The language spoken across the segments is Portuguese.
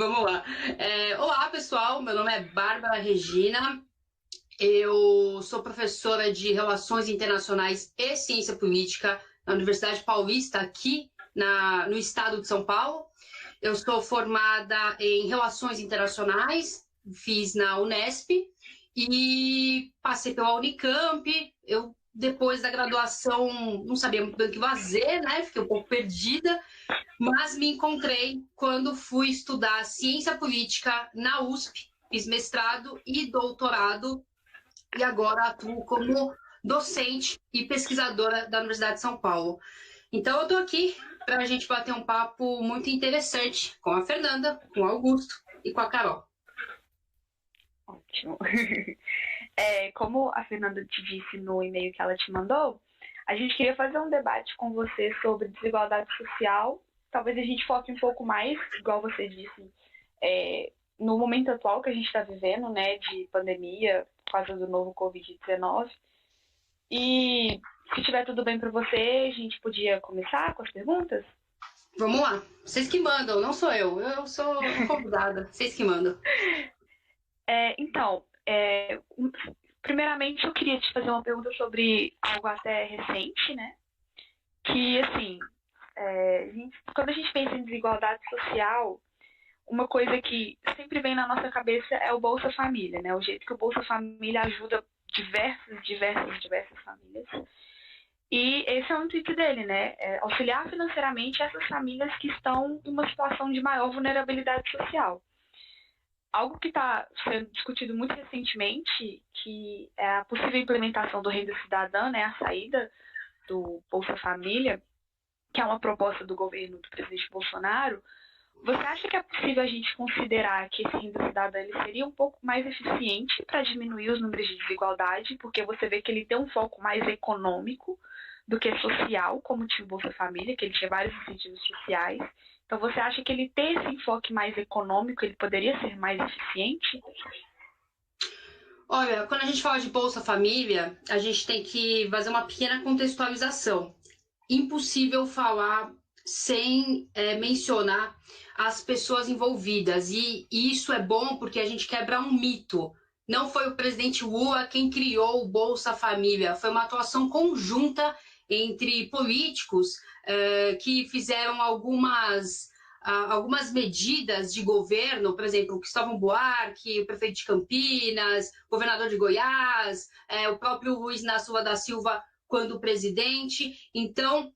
Vamos lá. Olá, pessoal. Meu nome é Bárbara Regina. Eu sou professora de Relações Internacionais e Ciência Política na Universidade Paulista, aqui no estado de São Paulo. Eu sou formada em Relações Internacionais, fiz na Unesp e passei pela Unicamp. Depois da graduação, não sabia muito bem o que fazer, né? Fiquei um pouco perdida. Mas me encontrei quando fui estudar ciência política na USP, fiz mestrado e doutorado, e agora atuo como docente e pesquisadora da Universidade de São Paulo. Então, eu estou aqui para a gente bater um papo muito interessante com a Fernanda, com o Augusto e com a Carol. Ótimo. Como a Fernanda te disse no e-mail que ela te mandou, a gente queria fazer um debate com você sobre desigualdade social. Talvez a gente foque um pouco mais, igual você disse, no momento atual que a gente está vivendo, né, de pandemia, por causa do novo Covid-19. E se tiver tudo bem para você, a gente podia começar com as perguntas? Vamos lá. Vocês que mandam, não sou eu. Eu sou convidada. Vocês que mandam. Primeiramente eu queria te fazer uma pergunta sobre algo até recente, né? Que, assim, quando a gente pensa em desigualdade social, uma coisa que sempre vem na nossa cabeça é o Bolsa Família, né? O jeito que o Bolsa Família ajuda diversas famílias. E esse é o intuito dele, né? Auxiliar financeiramente essas famílias que estão em uma situação de maior vulnerabilidade social. Algo que está sendo discutido muito recentemente, que é a possível implementação do Renda Cidadã, né? A saída do Bolsa Família, que é uma proposta do governo do presidente Bolsonaro. Você acha que é possível a gente considerar que esse Renda Cidadã ele seria um pouco mais eficiente para diminuir os números de desigualdade, porque você vê que ele tem um foco mais econômico do que social, como tinha o Bolsa Família, que ele tinha vários incentivos sociais. Então, você acha que ele ter esse enfoque mais econômico, ele poderia ser mais eficiente? Olha, quando a gente fala de Bolsa Família, a gente tem que fazer uma pequena contextualização. Impossível falar sem mencionar as pessoas envolvidas. E isso é bom porque a gente quebra um mito. Não foi o presidente Lula quem criou o Bolsa Família, foi uma atuação conjunta entre políticos que fizeram algumas medidas de governo, por exemplo, o Cristóvão Buarque, o prefeito de Campinas, o governador de Goiás, o próprio Luiz Inácio Lula da Silva, quando presidente. Então,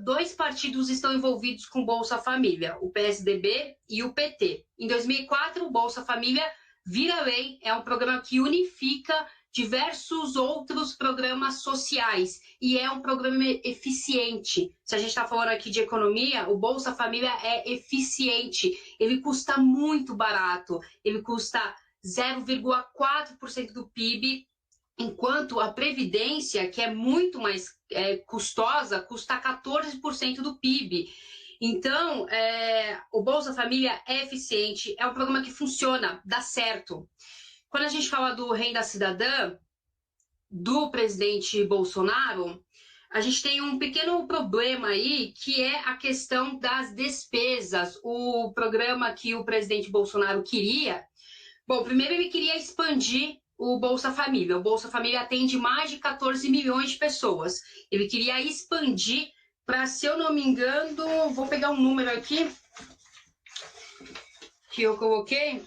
dois partidos estão envolvidos com Bolsa Família, o PSDB e o PT. Em 2004, o Bolsa Família vira lei, é um programa que unifica diversos outros programas sociais e é um programa eficiente. Se a gente está falando aqui de economia, o Bolsa Família é eficiente, ele custa muito barato, ele custa 0,4% do PIB, enquanto a Previdência, que é muito mais custosa, custa 14% do PIB. Então, o Bolsa Família é eficiente, é um programa que funciona, dá certo. Quando a gente fala do Renda Cidadã, do presidente Bolsonaro, a gente tem um pequeno problema aí, que é a questão das despesas. O programa que o presidente Bolsonaro queria... Bom, primeiro ele queria expandir o Bolsa Família. O Bolsa Família atende mais de 14 milhões de pessoas. Ele queria expandir para, se eu não me engano, vou pegar um número aqui que eu coloquei,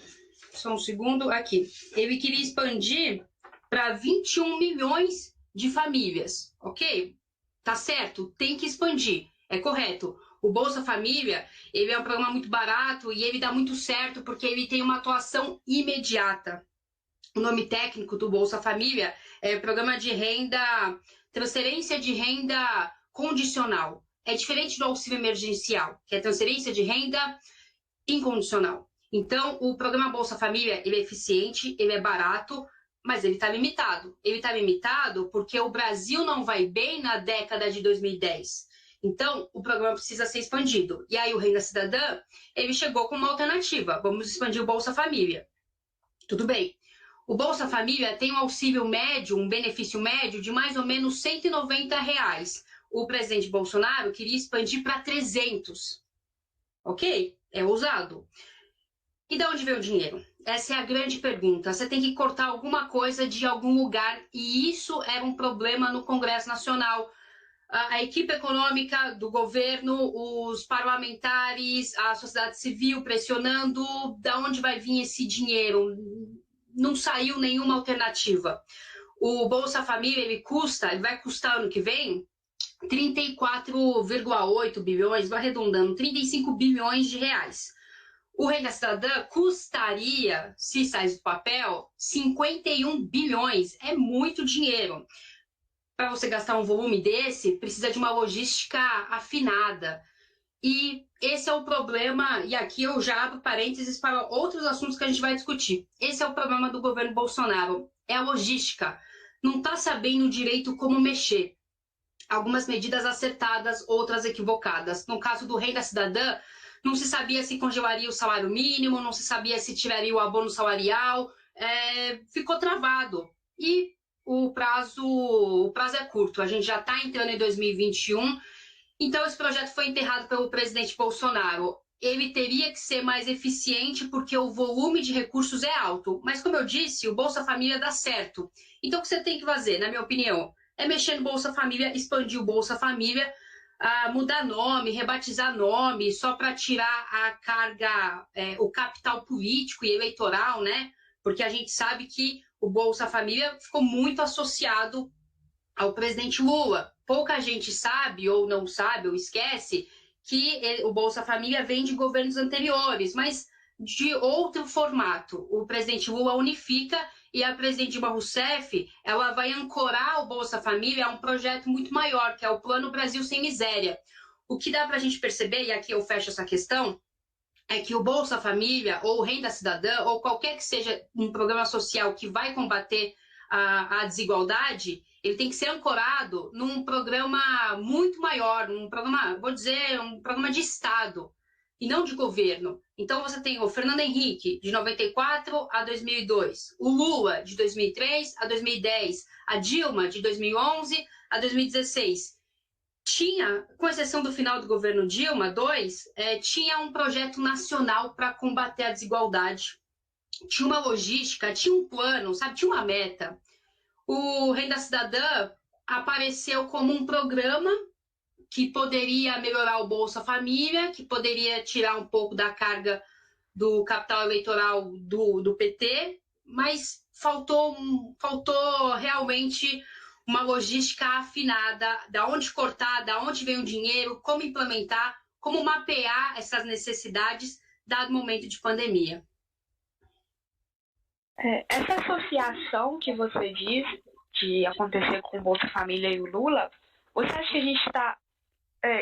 só um segundo, aqui. Ele queria expandir para 21 milhões de famílias, ok? Tá certo, tem que expandir, é correto. O Bolsa Família, ele é um programa muito barato e ele dá muito certo porque ele tem uma atuação imediata. O nome técnico do Bolsa Família é Programa de Renda, Transferência de Renda Condicional. É diferente do auxílio emergencial, que é transferência de renda incondicional. Então, o programa Bolsa Família, ele é eficiente, ele é barato, mas ele está limitado. Ele está limitado porque o Brasil não vai bem na década de 2010. Então, o programa precisa ser expandido. E aí, o Renda Cidadã, ele chegou com uma alternativa. Vamos expandir o Bolsa Família. Tudo bem. O Bolsa Família tem um auxílio médio, um benefício médio de mais ou menos R$190. O presidente Bolsonaro queria expandir para 300. Ok? É ousado. E de onde vem o dinheiro? Essa é a grande pergunta. Você tem que cortar alguma coisa de algum lugar, e isso era um problema no Congresso Nacional. A equipe econômica do governo, os parlamentares, a sociedade civil pressionando, da onde vai vir esse dinheiro? Não saiu nenhuma alternativa. O Bolsa Família, ele vai custar ano que vem 34,8 bilhões, vou arredondando, 35 bilhões de reais. O Renda Cidadã custaria, se saísse do papel, 51 bilhões. É muito dinheiro. Para você gastar um volume desse, precisa de uma logística afinada. E esse é o problema, e aqui eu já abro parênteses para outros assuntos que a gente vai discutir. Esse é o problema do governo Bolsonaro, é a logística. Não está sabendo direito como mexer. Algumas medidas acertadas, outras equivocadas. No caso do Renda Cidadã, não se sabia se congelaria o salário mínimo, não se sabia se tiraria o abono salarial, ficou travado. E o prazo é curto, a gente já está entrando em 2021, então esse projeto foi enterrado pelo presidente Bolsonaro. Ele teria que ser mais eficiente porque o volume de recursos é alto, mas como eu disse, o Bolsa Família dá certo. Então o que você tem que fazer, na minha opinião, é mexer no Bolsa Família, expandir o Bolsa Família, mudar nome, rebatizar nome, só para tirar a carga, o capital político e eleitoral, né? Porque a gente sabe que o Bolsa Família ficou muito associado ao presidente Lula. Pouca gente sabe, ou não sabe, ou esquece, que o Bolsa Família vem de governos anteriores, mas de outro formato. O presidente Lula unifica e a presidente Dilma Rousseff, ela vai ancorar o Bolsa Família a um projeto muito maior, que é o Plano Brasil Sem Miséria. O que dá para a gente perceber, e aqui eu fecho essa questão, é que o Bolsa Família, ou Renda Cidadã, ou qualquer que seja um programa social que vai combater a desigualdade, ele tem que ser ancorado num programa muito maior, um programa, vou dizer, um programa de Estado, e não de governo. Então você tem o Fernando Henrique, de 94 a 2002, o Lula, de 2003 a 2010, a Dilma, de 2011 a 2016. Tinha, com exceção do final do governo Dilma II, tinha um projeto nacional para combater a desigualdade. Tinha uma logística, tinha um plano, sabe? Tinha uma meta. O Renda Cidadã apareceu como um programa que poderia melhorar o Bolsa Família, que poderia tirar um pouco da carga do capital eleitoral do PT, mas faltou realmente uma logística afinada, da onde cortar, da onde vem o dinheiro, como implementar, como mapear essas necessidades dado o momento de pandemia. Essa associação que você diz de acontecer com o Bolsa Família e o Lula, você acha que a gente está,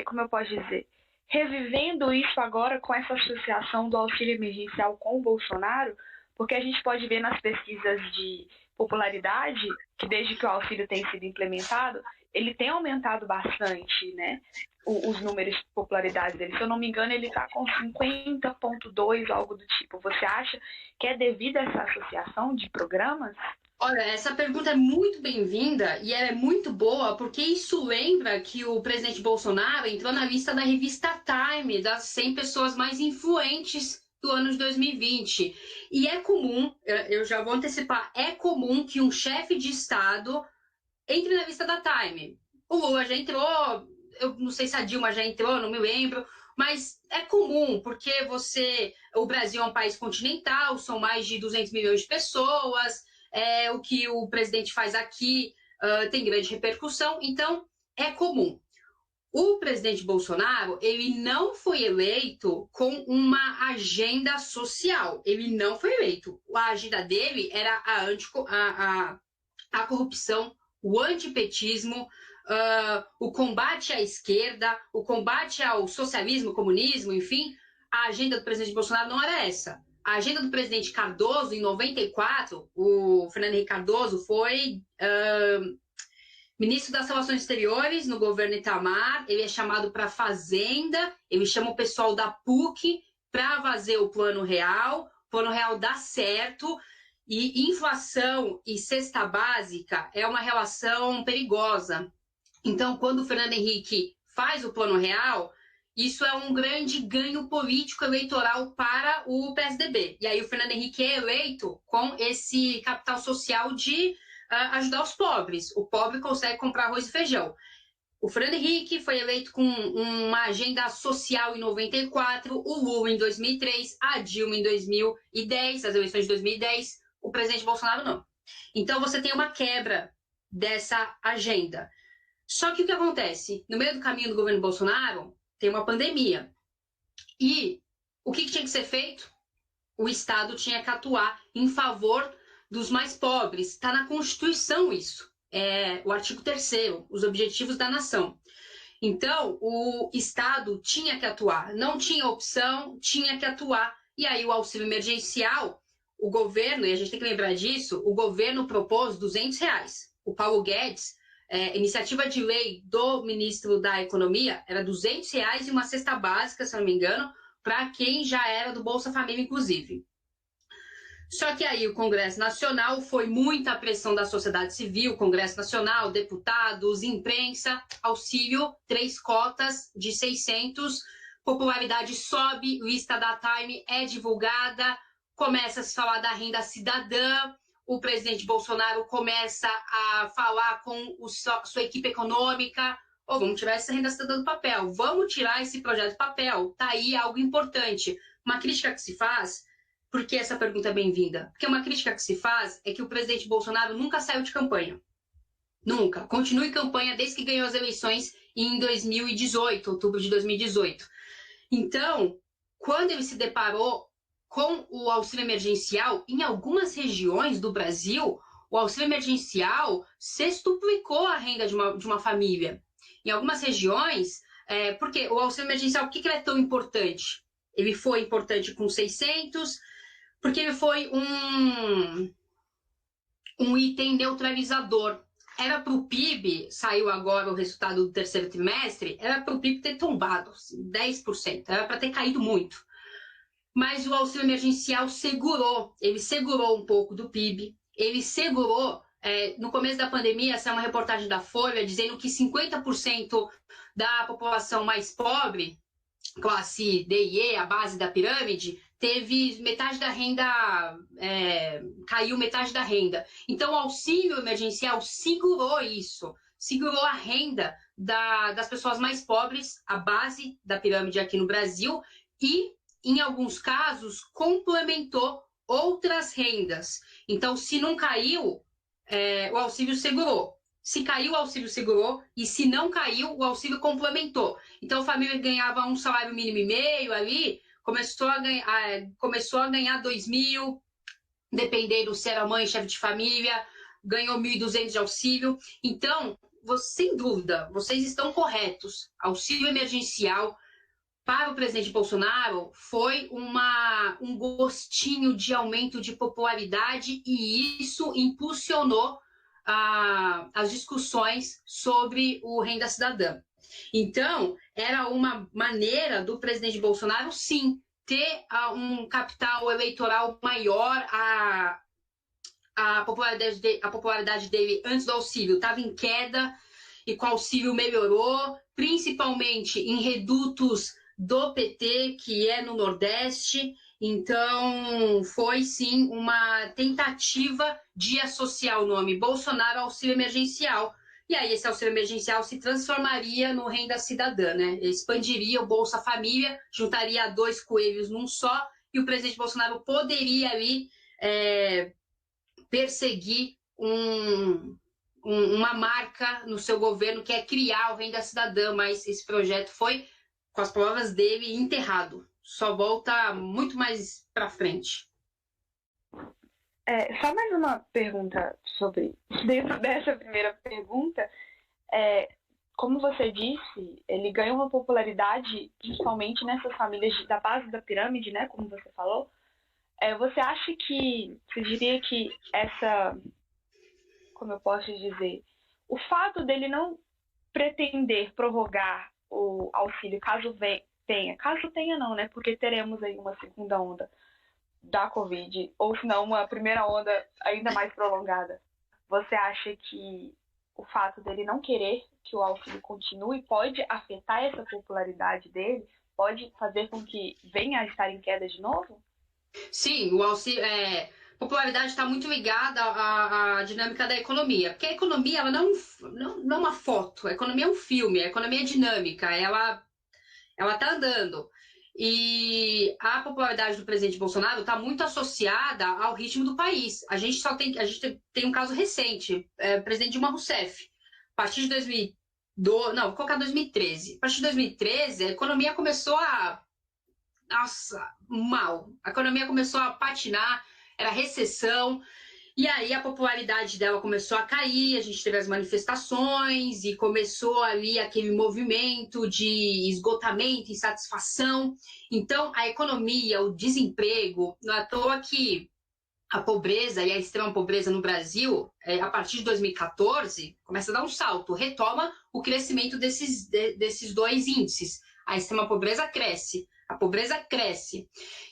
como eu posso dizer, revivendo isso agora com essa associação do auxílio emergencial com o Bolsonaro? Porque a gente pode ver nas pesquisas de popularidade que desde que o auxílio tem sido implementado, ele tem aumentado bastante, né? Os números de popularidade dele. Se eu não me engano, ele está com 50,2, algo do tipo. Você acha que é devido a essa associação de programas? Olha, essa pergunta é muito bem-vinda e ela é muito boa, porque isso lembra que o presidente Bolsonaro entrou na lista da revista Time, das 100 pessoas mais influentes do ano de 2020. E é comum, eu já vou antecipar, é comum que um chefe de Estado entre na lista da Time. O Lula já entrou, eu não sei se a Dilma já entrou, não me lembro, mas é comum, porque o Brasil é um país continental, são mais de 200 milhões de pessoas, o que o presidente faz aqui tem grande repercussão, então é comum. O presidente Bolsonaro, ele não foi eleito com uma agenda social, ele não foi eleito. A agenda dele era a corrupção, o antipetismo, o combate à esquerda, o combate ao socialismo, comunismo, enfim. A agenda do presidente Bolsonaro não era essa. A agenda do presidente Cardoso, em 94, o Fernando Henrique Cardoso foi ministro das Relações Exteriores no governo Itamar, ele é chamado para a Fazenda, ele chama o pessoal da PUC para fazer o Plano Real dá certo, e inflação e cesta básica é uma relação perigosa. Então, quando o Fernando Henrique faz o Plano Real, isso é um grande ganho político eleitoral para o PSDB. E aí o Fernando Henrique é eleito com esse capital social de ajudar os pobres. O pobre consegue comprar arroz e feijão. O Fernando Henrique foi eleito com uma agenda social em 94, o Lula em 2003, a Dilma em 2010, as eleições de 2010, o presidente Bolsonaro não. Então você tem uma quebra dessa agenda. Só que o que acontece? No meio do caminho do governo Bolsonaro, tem uma pandemia. E o que tinha que ser feito? O Estado tinha que atuar em favor dos mais pobres. Está na Constituição isso. É o artigo 3º, os objetivos da nação. Então, o Estado tinha que atuar. Não tinha opção, tinha que atuar. E aí o auxílio emergencial, o governo, e a gente tem que lembrar disso, o governo propôs R$200. O Paulo Guedes, iniciativa de lei do ministro da Economia, era R$200 e uma cesta básica, se não me engano, para quem já era do Bolsa Família, inclusive. Só que aí o Congresso Nacional foi muita pressão da sociedade civil, Congresso Nacional, deputados, imprensa, auxílio, 3 cotas de 600, popularidade sobe, lista da Time é divulgada, começa a se falar da renda cidadã, o presidente Bolsonaro começa a falar com sua equipe econômica, vamos tirar essa renda cidadã do papel, vamos tirar esse projeto do papel, tá aí algo importante. Uma crítica que se faz, por que essa pergunta é bem-vinda? Porque uma crítica que se faz é que o presidente Bolsonaro nunca saiu de campanha. Nunca. Continua em campanha desde que ganhou as eleições em 2018, outubro de 2018. Então, quando ele se deparou com o auxílio emergencial, em algumas regiões do Brasil, o auxílio emergencial sextuplicou a renda de uma família. Em algumas regiões, porque o auxílio emergencial, por que ele é tão importante? Ele foi importante com 600, porque ele foi um item neutralizador. Era para o PIB, saiu agora o resultado do terceiro trimestre, era para o PIB ter tombado 10%, era para ter caído muito. Mas o auxílio emergencial segurou, ele segurou um pouco do PIB, ele segurou, no começo da pandemia, essa é uma reportagem da Folha, dizendo que 50% da população mais pobre, classe D e E, a base da pirâmide, teve metade da renda, caiu metade da renda. Então, o auxílio emergencial segurou isso, segurou a renda das pessoas mais pobres, a base da pirâmide aqui no Brasil, e, em alguns casos, complementou outras rendas. Então, se não caiu, o auxílio segurou. Se caiu, o auxílio segurou, e se não caiu, o auxílio complementou. Então, a família ganhava um salário mínimo e meio ali, começou a ganhar 2.000, dependendo se era mãe, chefe de família, ganhou 1.200 de auxílio. Então, sem dúvida, vocês estão corretos. Auxílio emergencial para o presidente Bolsonaro foi um gostinho de aumento de popularidade e isso impulsionou as discussões sobre o Renda Cidadã. Então, era uma maneira do presidente Bolsonaro, sim, ter um capital eleitoral maior. A popularidade dele antes do auxílio estava em queda e com o auxílio melhorou, principalmente em redutos do PT, que é no Nordeste. Então, foi sim uma tentativa de associar o nome Bolsonaro ao auxílio emergencial. E aí esse auxílio emergencial se transformaria no Renda Cidadã, né? Expandiria o Bolsa Família, juntaria 2 coelhos num só, e o presidente Bolsonaro poderia ali perseguir uma marca no seu governo, que é criar o Renda Cidadã, mas esse projeto foi, com as palavras dele, enterrado. Só volta muito mais para frente. Só mais uma pergunta dentro dessa primeira pergunta, como você disse, ele ganhou uma popularidade principalmente nessas famílias da base da pirâmide, né, como você falou. Você diria que como eu posso dizer, o fato dele não pretender prorrogar o auxílio caso tenha não, né, porque teremos aí uma segunda onda da Covid, ou se não, uma primeira onda ainda mais prolongada. Você acha que o fato dele não querer que o auxílio continue pode afetar essa popularidade dele? Pode fazer com que venha a estar em queda de novo? Sim, o auxílio, popularidade está muito ligada à dinâmica da economia, porque a economia ela não é uma foto, a economia é um filme, a economia é dinâmica, ela está andando. E a popularidade do presidente Bolsonaro está muito associada ao ritmo do país. A gente tem um caso recente, o presidente Dilma Rousseff. A partir de 2012, não, vou colocar 2013. A partir de 2013, a economia começou a nossa, mal. A economia começou a patinar, era recessão, e aí a popularidade dela começou a cair, a gente teve as manifestações e começou ali aquele movimento de esgotamento, insatisfação. Então, a economia, o desemprego, não é à toa que a pobreza e a extrema pobreza no Brasil, a partir de 2014, começa a dar um salto, retoma o crescimento desses dois índices. A extrema pobreza cresce, a pobreza cresce.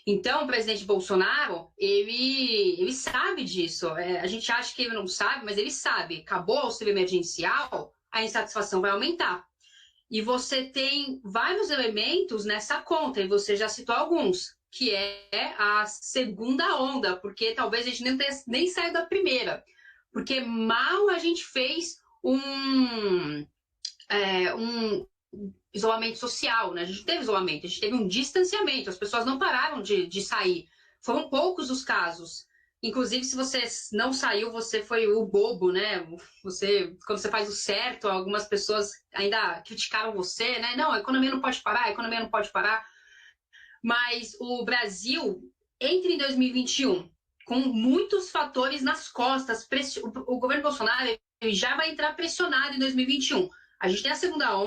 Então, o presidente Bolsonaro, ele sabe disso. A gente acha que ele não sabe, mas ele sabe. Acabou o auxílio emergencial, a insatisfação vai aumentar. E você tem vários elementos nessa conta, e você já citou alguns, que é a segunda onda, porque talvez a gente nem saia da primeira. Porque mal a gente fez um isolamento social, né? A gente não teve isolamento, a gente teve um distanciamento, as pessoas não pararam de sair. Foram poucos os casos. Inclusive, se você não saiu, você foi o bobo, né? Quando você faz o certo, algumas pessoas ainda criticaram você, né? Não, a economia não pode parar, a economia não pode parar. Mas o Brasil entra em 2021 com muitos fatores nas costas. O governo Bolsonaro ele já vai entrar pressionado em 2021. A gente tem a segunda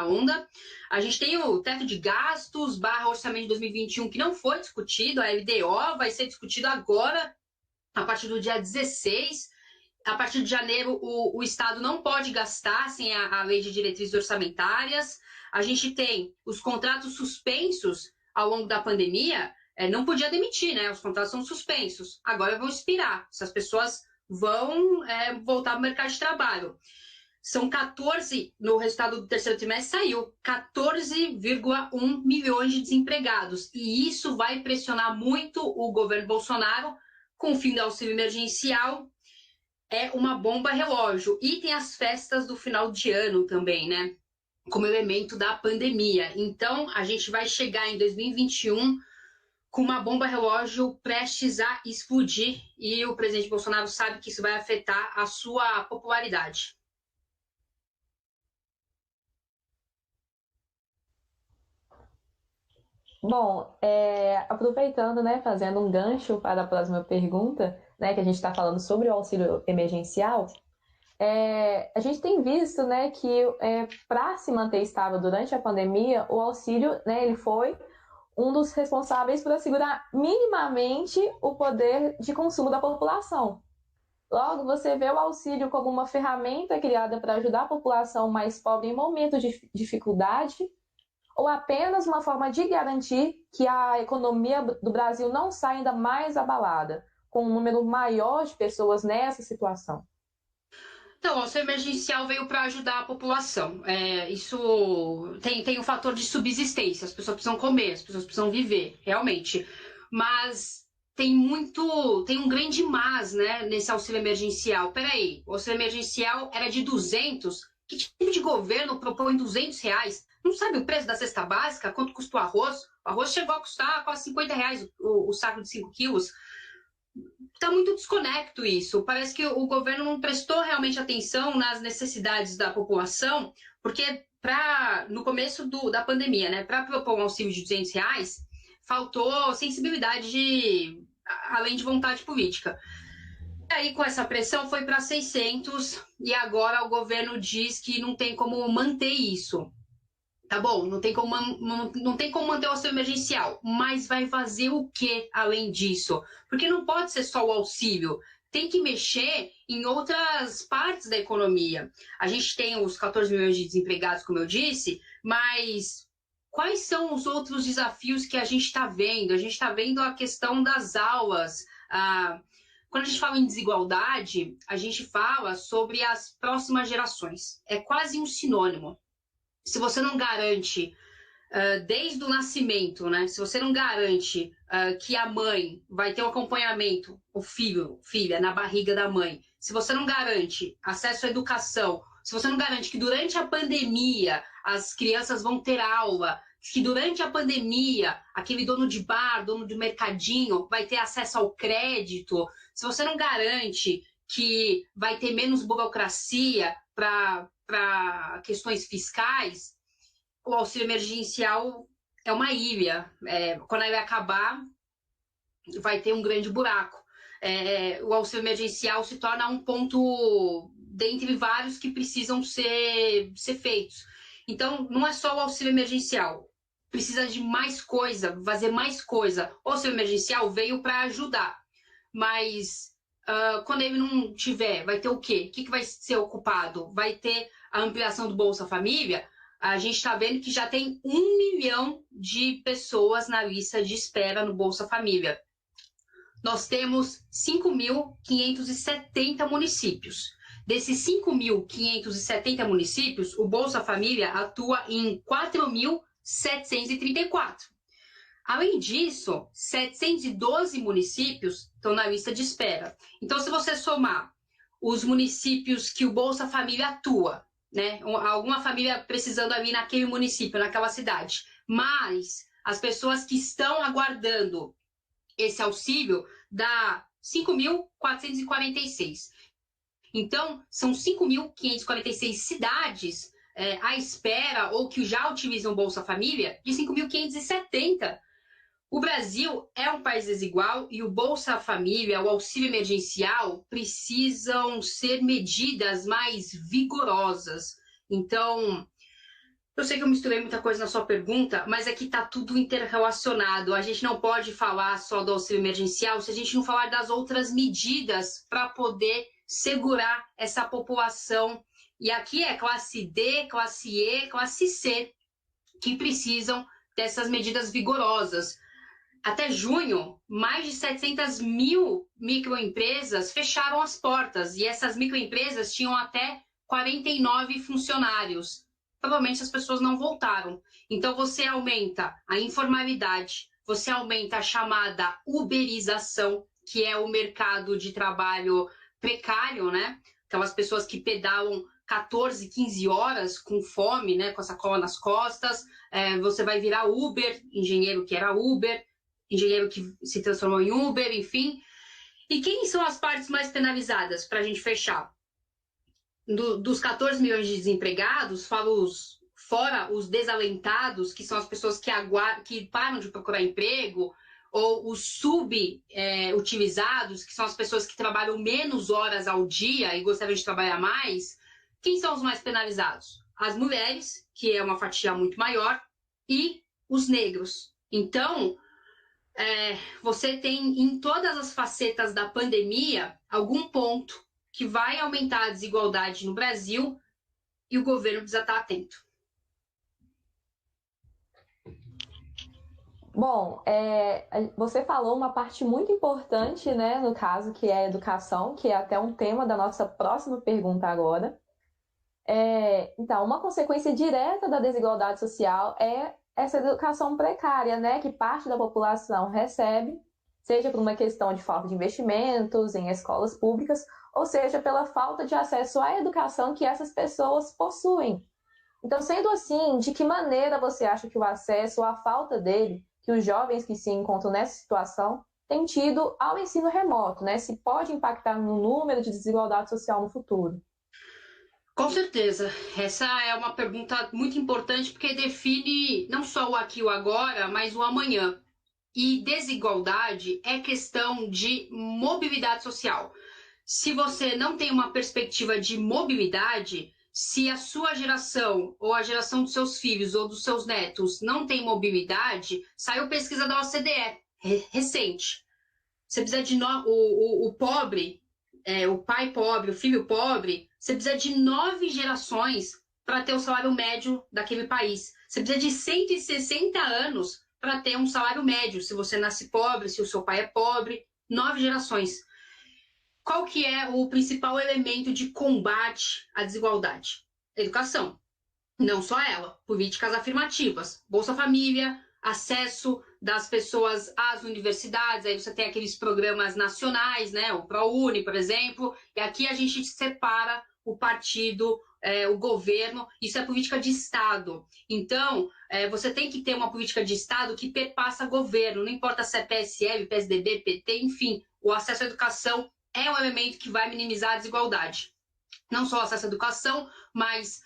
onda, a gente tem o teto de gastos / orçamento de 2021 que não foi discutido, a LDO vai ser discutido agora, a partir do dia 16. A partir de janeiro, o Estado não pode gastar sem a lei de diretrizes orçamentárias. A gente tem os contratos suspensos ao longo da pandemia, não podia demitir, né? Os contratos são suspensos. Agora vão expirar. Essas pessoas vão voltar para o mercado de trabalho. São 14, no resultado do terceiro trimestre saiu, 14,1 milhões de desempregados. E isso vai pressionar muito o governo Bolsonaro com o fim do auxílio emergencial. É uma bomba relógio. E tem as festas do final de ano também, né? Como elemento da pandemia. Então, a gente vai chegar em 2021 com uma bomba relógio prestes a explodir. E o presidente Bolsonaro sabe que isso vai afetar a sua popularidade. Bom, aproveitando, né, fazendo um gancho para a próxima pergunta, né, que a gente está falando sobre o auxílio emergencial, a gente tem visto, né, que para se manter estável durante a pandemia, o auxílio, né, ele foi um dos responsáveis por assegurar minimamente o poder de consumo da população. Logo, você vê o auxílio como uma ferramenta criada para ajudar a população mais pobre em momentos de dificuldade, ou apenas uma forma de garantir que a economia do Brasil não saia ainda mais abalada, com um número maior de pessoas nessa situação? Então, o auxílio emergencial veio para ajudar a população. Isso tem um fator de subsistência, as pessoas precisam comer, as pessoas precisam viver, realmente. Mas tem um grande mas, né, nesse auxílio emergencial. Peraí, o auxílio emergencial era de 200, que tipo de governo propõe R$ 200? Não sabe o preço da cesta básica? Quanto custa o arroz? O arroz chegou a custar quase R$ 50 o saco de 5 quilos. Está muito desconecto isso. Parece que o governo não prestou realmente atenção nas necessidades da população, porque no começo da pandemia, né, para propor um auxílio de R$ 200, faltou sensibilidade, além de vontade política. E aí, com essa pressão, foi para 600 e agora o governo diz que não tem como manter isso. Tá bom, não tem como manter o auxílio emergencial, mas vai fazer o que além disso? Porque não pode ser só o auxílio, tem que mexer em outras partes da economia. A gente tem os 14 milhões de desempregados, como eu disse, mas quais são os outros desafios que a gente está vendo? A gente está vendo a questão das aulas, Quando a gente fala em desigualdade, a gente fala sobre as próximas gerações. É quase um sinônimo. Se você não garante, desde o nascimento, né? Se você não garante que a mãe vai ter um acompanhamento, o filho, filha, na barriga da mãe, se você não garante acesso à educação, se você não garante que durante a pandemia as crianças vão ter aula, que durante a pandemia aquele dono de bar, dono de mercadinho vai ter acesso ao crédito, se você não garante que vai ter menos burocracia para questões fiscais, o auxílio emergencial é uma ilha. Quando ele acabar, vai ter um grande buraco. O auxílio emergencial se torna um ponto dentre vários que precisam ser feitos. Então, não é só o auxílio emergencial. Precisa de mais coisa, fazer mais coisa. O auxílio emergencial veio para ajudar. Mas quando ele não tiver, vai ter o quê? O que vai ser ocupado? Vai ter a ampliação do Bolsa Família? A gente está vendo que já tem 1 milhão de pessoas na lista de espera no Bolsa Família. Nós temos 5.570 municípios. Desses 5.570 municípios, o Bolsa Família atua em 4.734. Além disso, 712 municípios estão na lista de espera. Então, se você somar os municípios que o Bolsa Família atua, né, alguma família precisando ali naquele município, naquela cidade, mas as pessoas que estão aguardando esse auxílio dá 5.446. Então, são 5.546 cidades à espera ou que já utilizam Bolsa Família de 5.570. O Brasil é um país desigual e o Bolsa Família, o auxílio emergencial, precisam ser medidas mais vigorosas. Então, eu sei que eu misturei muita coisa na sua pergunta, mas é que está tudo interrelacionado. A gente não pode falar só do auxílio emergencial se a gente não falar das outras medidas para poder segurar essa população. E aqui é classe D, classe E, classe C, que precisam dessas medidas vigorosas. Até junho, mais de 700 mil microempresas fecharam as portas e essas microempresas tinham até 49 funcionários. Provavelmente as pessoas não voltaram. Então você aumenta a informalidade, você aumenta a chamada uberização, que é o mercado de trabalho precário, né? Aquelas pessoas que pedalam 14, 15 horas com fome, né? Com a sacola nas costas. Você vai virar Uber, engenheiro que era Uber, engenheiro que se transformou em Uber, enfim. E quem são as partes mais penalizadas, para a gente fechar? Dos 14 milhões de desempregados, fora os desalentados, que são as pessoas que param de procurar emprego, ou os subutilizados, que são as pessoas que trabalham menos horas ao dia e gostariam de trabalhar mais. Quem são os mais penalizados? As mulheres, que é uma fatia muito maior, e os negros. Então, você tem em todas as facetas da pandemia algum ponto que vai aumentar a desigualdade no Brasil e o governo precisa estar atento. Bom, você falou uma parte muito importante, né, no caso, que é a educação, que é até um tema da nossa próxima pergunta agora. Então, uma consequência direta da desigualdade social é essa educação precária, né, que parte da população recebe, seja por uma questão de falta de investimentos em escolas públicas, ou seja, pela falta de acesso à educação que essas pessoas possuem. Então, sendo assim, de que maneira você acha que o acesso ou a falta dele, que os jovens que se encontram nessa situação, têm tido ao ensino remoto, né? Se pode impactar no número de desigualdade social no futuro? Com certeza. Essa é uma pergunta muito importante porque define não só o aqui e o agora, mas o amanhã. E desigualdade é questão de mobilidade social. Se você não tem uma perspectiva de mobilidade, se a sua geração ou a geração dos seus filhos ou dos seus netos não tem mobilidade, saiu pesquisa da OCDE recente. Você precisa de o pobre, o pai pobre, o filho pobre, você precisa de 9 gerações para ter o salário médio daquele país. Você precisa de 160 anos para ter um salário médio. Se você nasce pobre, se o seu pai é pobre, 9 gerações. qual que é o principal elemento de combate à desigualdade? Educação. Não só ela, políticas afirmativas, Bolsa Família, acesso das pessoas às universidades, aí você tem aqueles programas nacionais, né, o ProUni, por exemplo, e aqui a gente separa o partido, o governo, isso é política de Estado. Então, você tem que ter uma política de Estado que perpassa governo, não importa se é PSL, PSDB, PT, enfim, o acesso à educação é um elemento que vai minimizar a desigualdade. Não só o acesso à educação, mas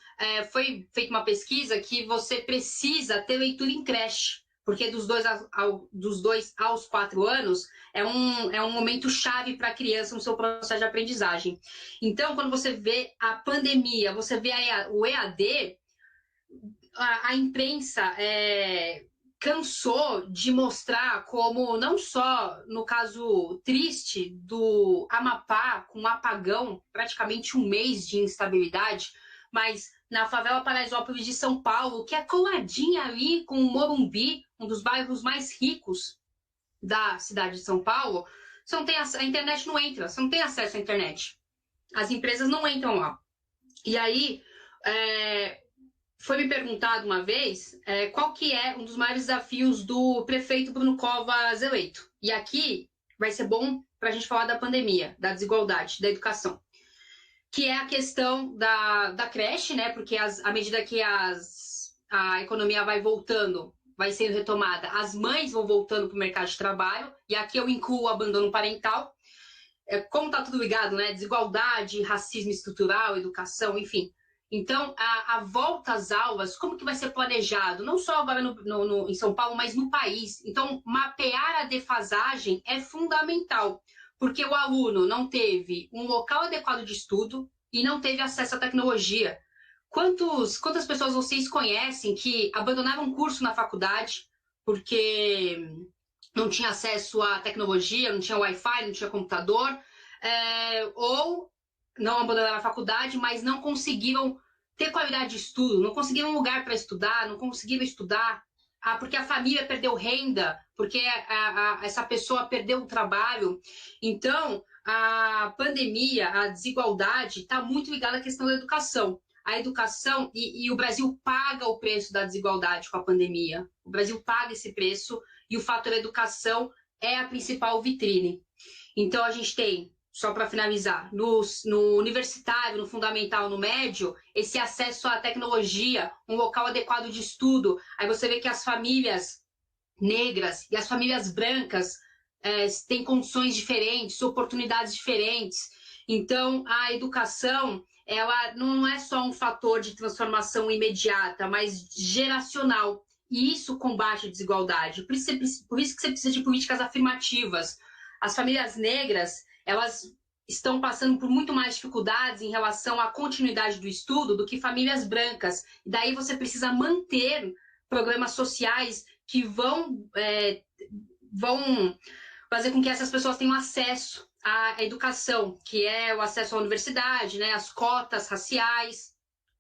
foi feita uma pesquisa que você precisa ter leitura em creche, porque dos 2 aos 4 anos é um momento chave para a criança no seu processo de aprendizagem. Então, quando você vê a pandemia, você vê o EAD, a imprensa cansou de mostrar como, não só no caso triste do Amapá, com um apagão, praticamente um mês de instabilidade, mas na favela Paraisópolis de São Paulo, que é coladinha ali com o Morumbi, um dos bairros mais ricos da cidade de São Paulo, você não tem a internet não entra, você não tem acesso à internet. As empresas não entram lá. E aí, foi me perguntado uma vez qual que é um dos maiores desafios do prefeito Bruno Covas eleito. E aqui vai ser bom para a gente falar da pandemia, da desigualdade, da educação. Que é a questão da creche, né? Porque à medida que a economia vai voltando, vai sendo retomada, as mães vão voltando para o mercado de trabalho, e aqui eu incluo o abandono parental. Como está tudo ligado, né? Desigualdade, racismo estrutural, educação, enfim. Então, a volta às aulas, como que vai ser planejado? Não só agora em São Paulo, mas no país. Então, mapear a defasagem é fundamental, porque o aluno não teve um local adequado de estudo e não teve acesso à tecnologia. Quantas pessoas vocês conhecem que abandonaram um curso na faculdade porque não tinha acesso à tecnologia, não tinha Wi-Fi, não tinha computador, ou não abandonaram a faculdade, mas não conseguiram ter qualidade de estudo, não conseguiram um lugar para estudar, não conseguiram estudar, porque a família perdeu renda, porque essa pessoa perdeu o trabalho. Então, a pandemia, a desigualdade, está muito ligada à questão da educação. A educação, e o Brasil paga o preço da desigualdade com a pandemia. O Brasil paga esse preço e o fator educação é a principal vitrine. Então, a gente tem, só para finalizar, no universitário, no fundamental, no médio, esse acesso à tecnologia, um local adequado de estudo. Aí você vê que as famílias negras e as famílias brancas têm condições diferentes, oportunidades diferentes. Então, a educação, ela não é só um fator de transformação imediata, mas geracional. E isso combate a desigualdade. Por isso que você precisa de políticas afirmativas. As famílias negras, elas estão passando por muito mais dificuldades em relação à continuidade do estudo do que famílias brancas. E daí você precisa manter programas sociais que vão fazer com que essas pessoas tenham acesso à educação, que é o acesso à universidade, né, as cotas raciais,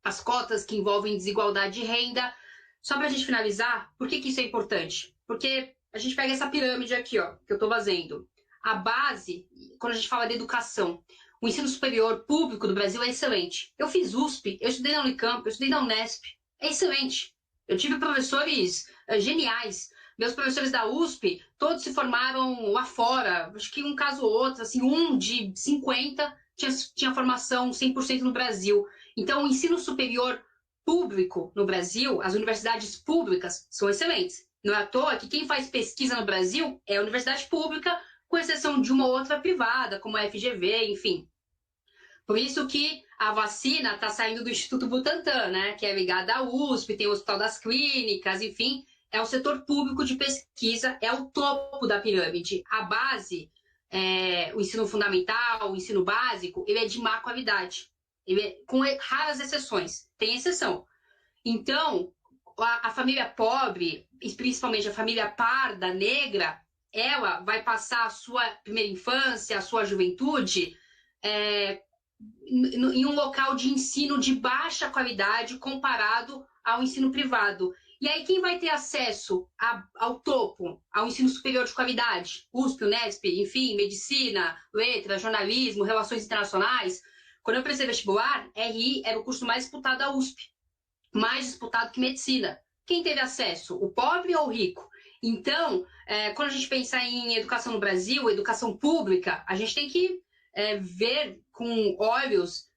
as cotas que envolvem desigualdade de renda. Só para a gente finalizar, por que isso é importante? Porque a gente pega essa pirâmide aqui, ó, que eu estou fazendo. A base, quando a gente fala de educação, o ensino superior público do Brasil é excelente. Eu fiz USP, eu estudei na Unicamp, eu estudei na Unesp. É excelente. Eu tive professores geniais. Meus professores da USP, todos se formaram lá fora. Acho que um caso ou outro, assim, um de 50 tinha formação 100% no Brasil. Então, o ensino superior público no Brasil, as universidades públicas são excelentes. Não é à toa que quem faz pesquisa no Brasil é a universidade pública, com exceção de uma outra privada, como a FGV, enfim. Por isso que a vacina está saindo do Instituto Butantan, né, que é ligada à USP, tem o Hospital das Clínicas, enfim, é o setor público de pesquisa, é o topo da pirâmide. A base, o ensino fundamental, o ensino básico, ele é de má qualidade, com raras exceções, tem exceção. Então, a família pobre, e principalmente a família parda, negra, ela vai passar a sua primeira infância, a sua juventude, em um local de ensino de baixa qualidade comparado ao ensino privado. E aí, quem vai ter acesso ao topo, ao ensino superior de qualidade? USP, Unesp, enfim, medicina, letras, jornalismo, relações internacionais. Quando eu prestei vestibular, RI era o curso mais disputado da USP, mais disputado que medicina. Quem teve acesso? O pobre ou o rico? Então, quando a gente pensa em educação no Brasil, educação pública, a gente tem que ver com olhos,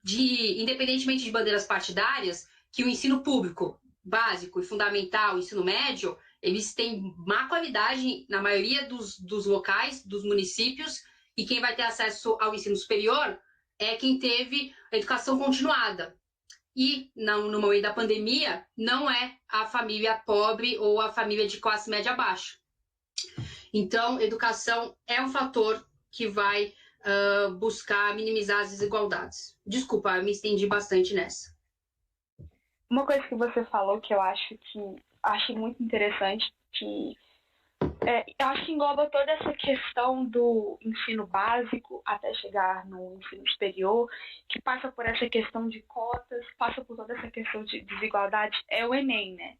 independentemente de bandeiras partidárias, que o ensino público básico e fundamental, ensino médio, eles têm má qualidade na maioria dos locais, dos municípios, e quem vai ter acesso ao ensino superior é quem teve a educação continuada. E no momento da pandemia, não é a família pobre ou a família de classe média baixa. Então, educação é um fator que vai buscar minimizar as desigualdades. Desculpa, eu me estendi bastante nessa. Uma coisa que você falou que eu acho muito interessante, que eu acho que engloba toda essa questão do ensino básico até chegar no ensino superior, que passa por essa questão de cotas, passa por toda essa questão de desigualdade, é o Enem, né?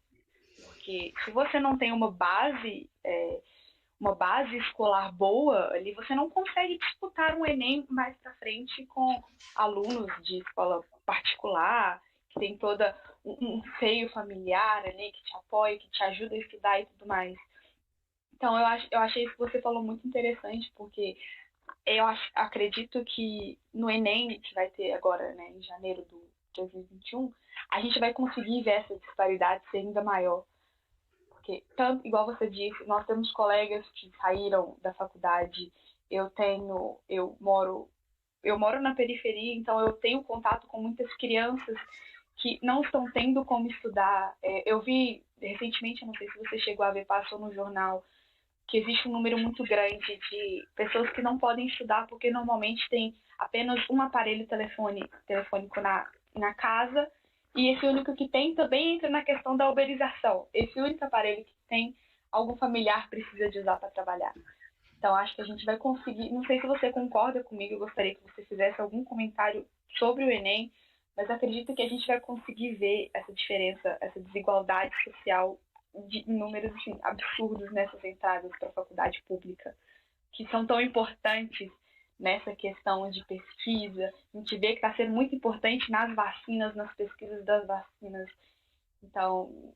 Porque se você não tem uma base escolar boa, ali você não consegue disputar um Enem mais para frente com alunos de escola particular, que tem toda um seio familiar ali, que te apoia, que te ajuda a estudar e tudo mais. Então, eu achei isso que você falou muito interessante, porque acredito que no Enem, que vai ter agora, né, em janeiro de 2021, a gente vai conseguir ver essa disparidade ser ainda maior. Porque, tanto, igual você disse, nós temos colegas que saíram da faculdade, eu moro na periferia, então eu tenho contato com muitas crianças que não estão tendo como estudar. Eu vi recentemente, não sei se você chegou a ver, passou no jornal, que existe um número muito grande de pessoas que não podem estudar porque normalmente tem apenas um aparelho telefônico na casa, e esse único que tem também entra na questão da uberização. Esse único aparelho que tem, algum familiar precisa de usar para trabalhar. Então, acho que a gente vai conseguir, não sei se você concorda comigo, eu gostaria que você fizesse algum comentário sobre o Enem, mas acredito que a gente vai conseguir ver essa diferença, essa desigualdade social de números assim, absurdos nessas entradas para a faculdade pública, que são tão importantes nessa questão de pesquisa. A gente vê que está sendo muito importante nas vacinas, nas pesquisas das vacinas. Então,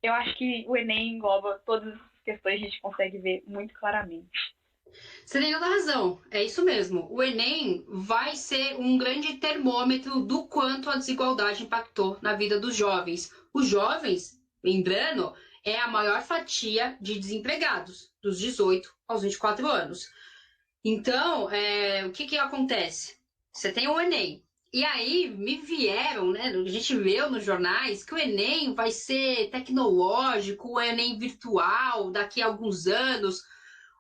eu acho que o Enem engloba todas as questões, a gente consegue ver muito claramente. Você tem toda razão, é isso mesmo. O Enem vai ser um grande termômetro do quanto a desigualdade impactou na vida dos jovens. Os jovens, lembrando, é a maior fatia de desempregados, dos 18 aos 24 anos. Então, o que acontece? Você tem o Enem. E aí me vieram, né? A gente viu nos jornais que o Enem vai ser tecnológico, o Enem virtual daqui a alguns anos.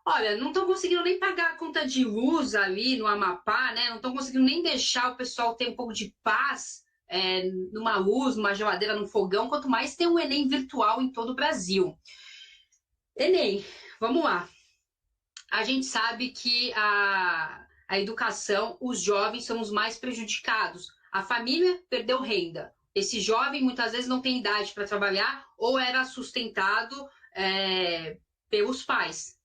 Olha, não estão conseguindo nem pagar a conta de luz ali no Amapá, né? Não estão conseguindo nem deixar o pessoal ter um pouco de paz numa luz, numa geladeira, num fogão, quanto mais ter um Enem virtual em todo o Brasil. Enem, vamos lá. A gente sabe que a educação, os jovens são os mais prejudicados. A família perdeu renda. Esse jovem muitas vezes não tem idade para trabalhar ou era sustentado pelos pais.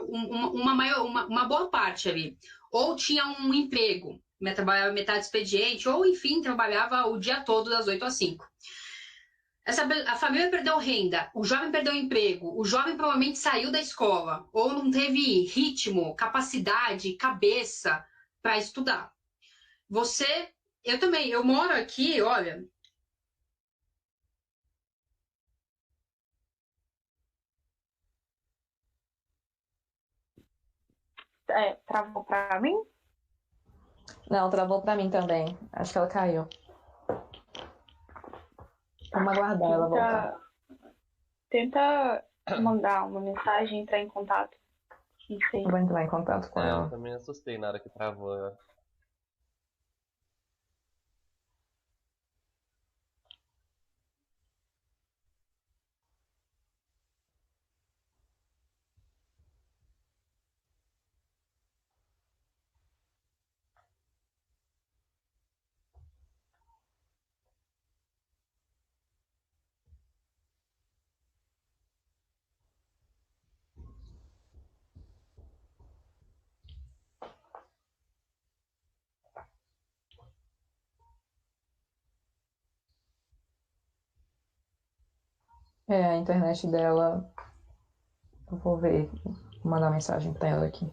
Uma boa parte ali. Ou tinha um emprego, trabalhava metade expediente, ou enfim, trabalhava o dia todo das 8 às 5. A família perdeu renda, o jovem perdeu emprego, o jovem provavelmente saiu da escola, ou não teve ritmo, capacidade, cabeça para estudar. Eu também, eu moro aqui, olha. Travou para mim? Não, travou para mim também. Acho que ela caiu. Vamos aguardar ela voltar. Tenta mandar uma mensagem, entrar em contato. Não sei. Eu vou entrar em contato com ela. Eu também assustei na hora que travou. A internet dela. Eu vou ver, vou mandar mensagem pra ela aqui.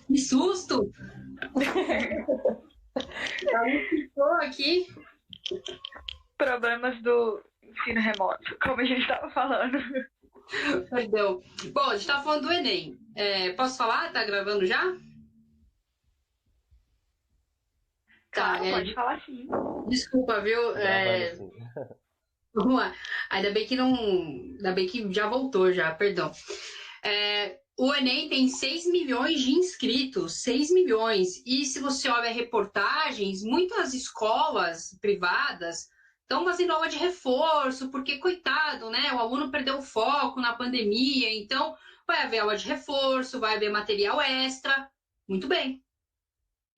Que susto! Ficou aqui. Problemas do ensino remoto, como a gente estava falando. Perdão. Bom, a gente tá falando do Enem. Posso falar? Tá gravando já? Claro, Tá, pode falar sim. desculpa, viu? Gravando assim. Vamos lá. Ainda bem que não. Ainda bem que já voltou já, perdão. O Enem tem 6 milhões de inscritos, 6 milhões. E se você olha reportagens, muitas escolas privadas estão fazendo aula de reforço, porque, coitado, né? O aluno perdeu o foco na pandemia, então vai haver aula de reforço, vai haver material extra. Muito bem.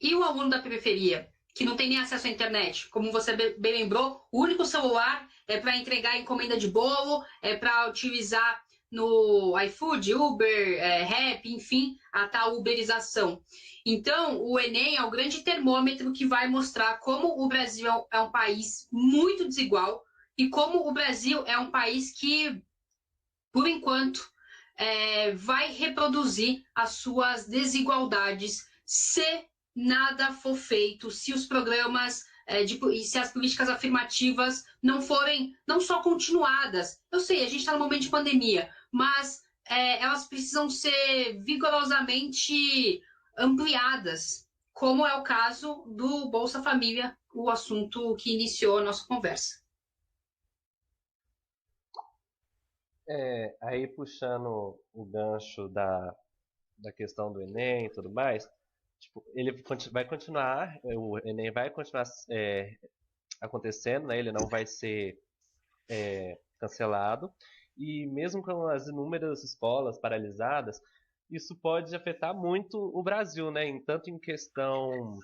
E o aluno da periferia, que não tem nem acesso à internet? Como você bem lembrou, o único celular é para entregar encomenda de bolo, é para utilizar no iFood, Uber, Rap, enfim, a tal uberização. Então, o Enem é o grande termômetro que vai mostrar como o Brasil é um país muito desigual e como o Brasil é um país que, por enquanto, vai reproduzir as suas desigualdades se nada for feito, se os programas e se as políticas afirmativas não forem não só continuadas. Eu sei, a gente está no momento de pandemia, mas elas precisam ser vigorosamente ampliadas, como é o caso do Bolsa Família, o assunto que iniciou a nossa conversa. Aí puxando o gancho da questão do Enem e tudo mais, tipo, ele vai continuar, o Enem vai continuar acontecendo, né? Ele não vai ser cancelado. E mesmo com as inúmeras escolas paralisadas, isso pode afetar muito o Brasil, né? Tanto em questão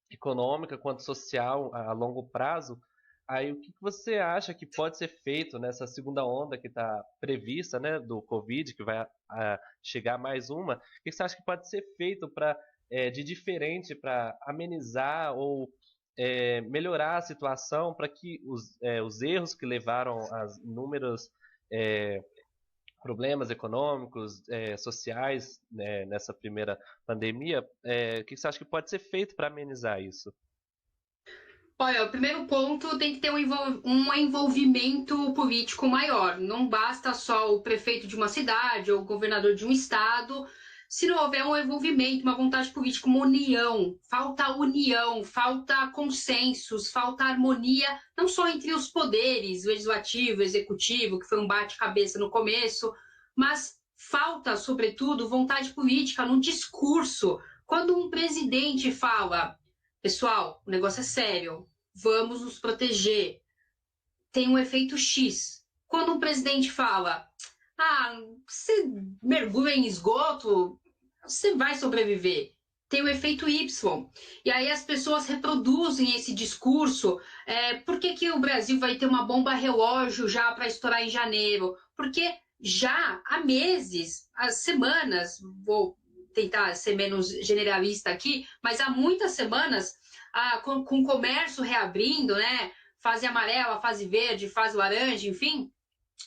econômica quanto social a longo prazo. Aí o que você acha que pode ser feito nessa segunda onda que está prevista, né, do Covid, que vai chegar mais uma? O que você acha que pode ser feito de diferente para amenizar ou melhorar a situação para que os erros que levaram a inúmeros problemas econômicos, sociais, né, nessa primeira pandemia, o que você acha que pode ser feito para amenizar isso? Olha, o primeiro ponto tem que ter um envolvimento político maior. Não basta só o prefeito de uma cidade ou o governador de um estado. Se não houver um envolvimento, uma vontade política, uma união, falta consensos, falta harmonia, não só entre os poderes, legislativo, executivo, que foi um bate-cabeça no começo, mas falta, sobretudo, vontade política no discurso. Quando um presidente fala: pessoal, o negócio é sério, vamos nos proteger, tem um efeito X. Quando um presidente fala: você mergulha em esgoto, você vai sobreviver, tem o efeito Y. E aí as pessoas reproduzem esse discurso. Por que o Brasil vai ter uma bomba relógio já para estourar em janeiro? Porque já há meses, há semanas, vou tentar ser menos generalista aqui, mas há muitas semanas, com o comércio reabrindo, né? Fase amarela, fase verde, fase laranja, enfim,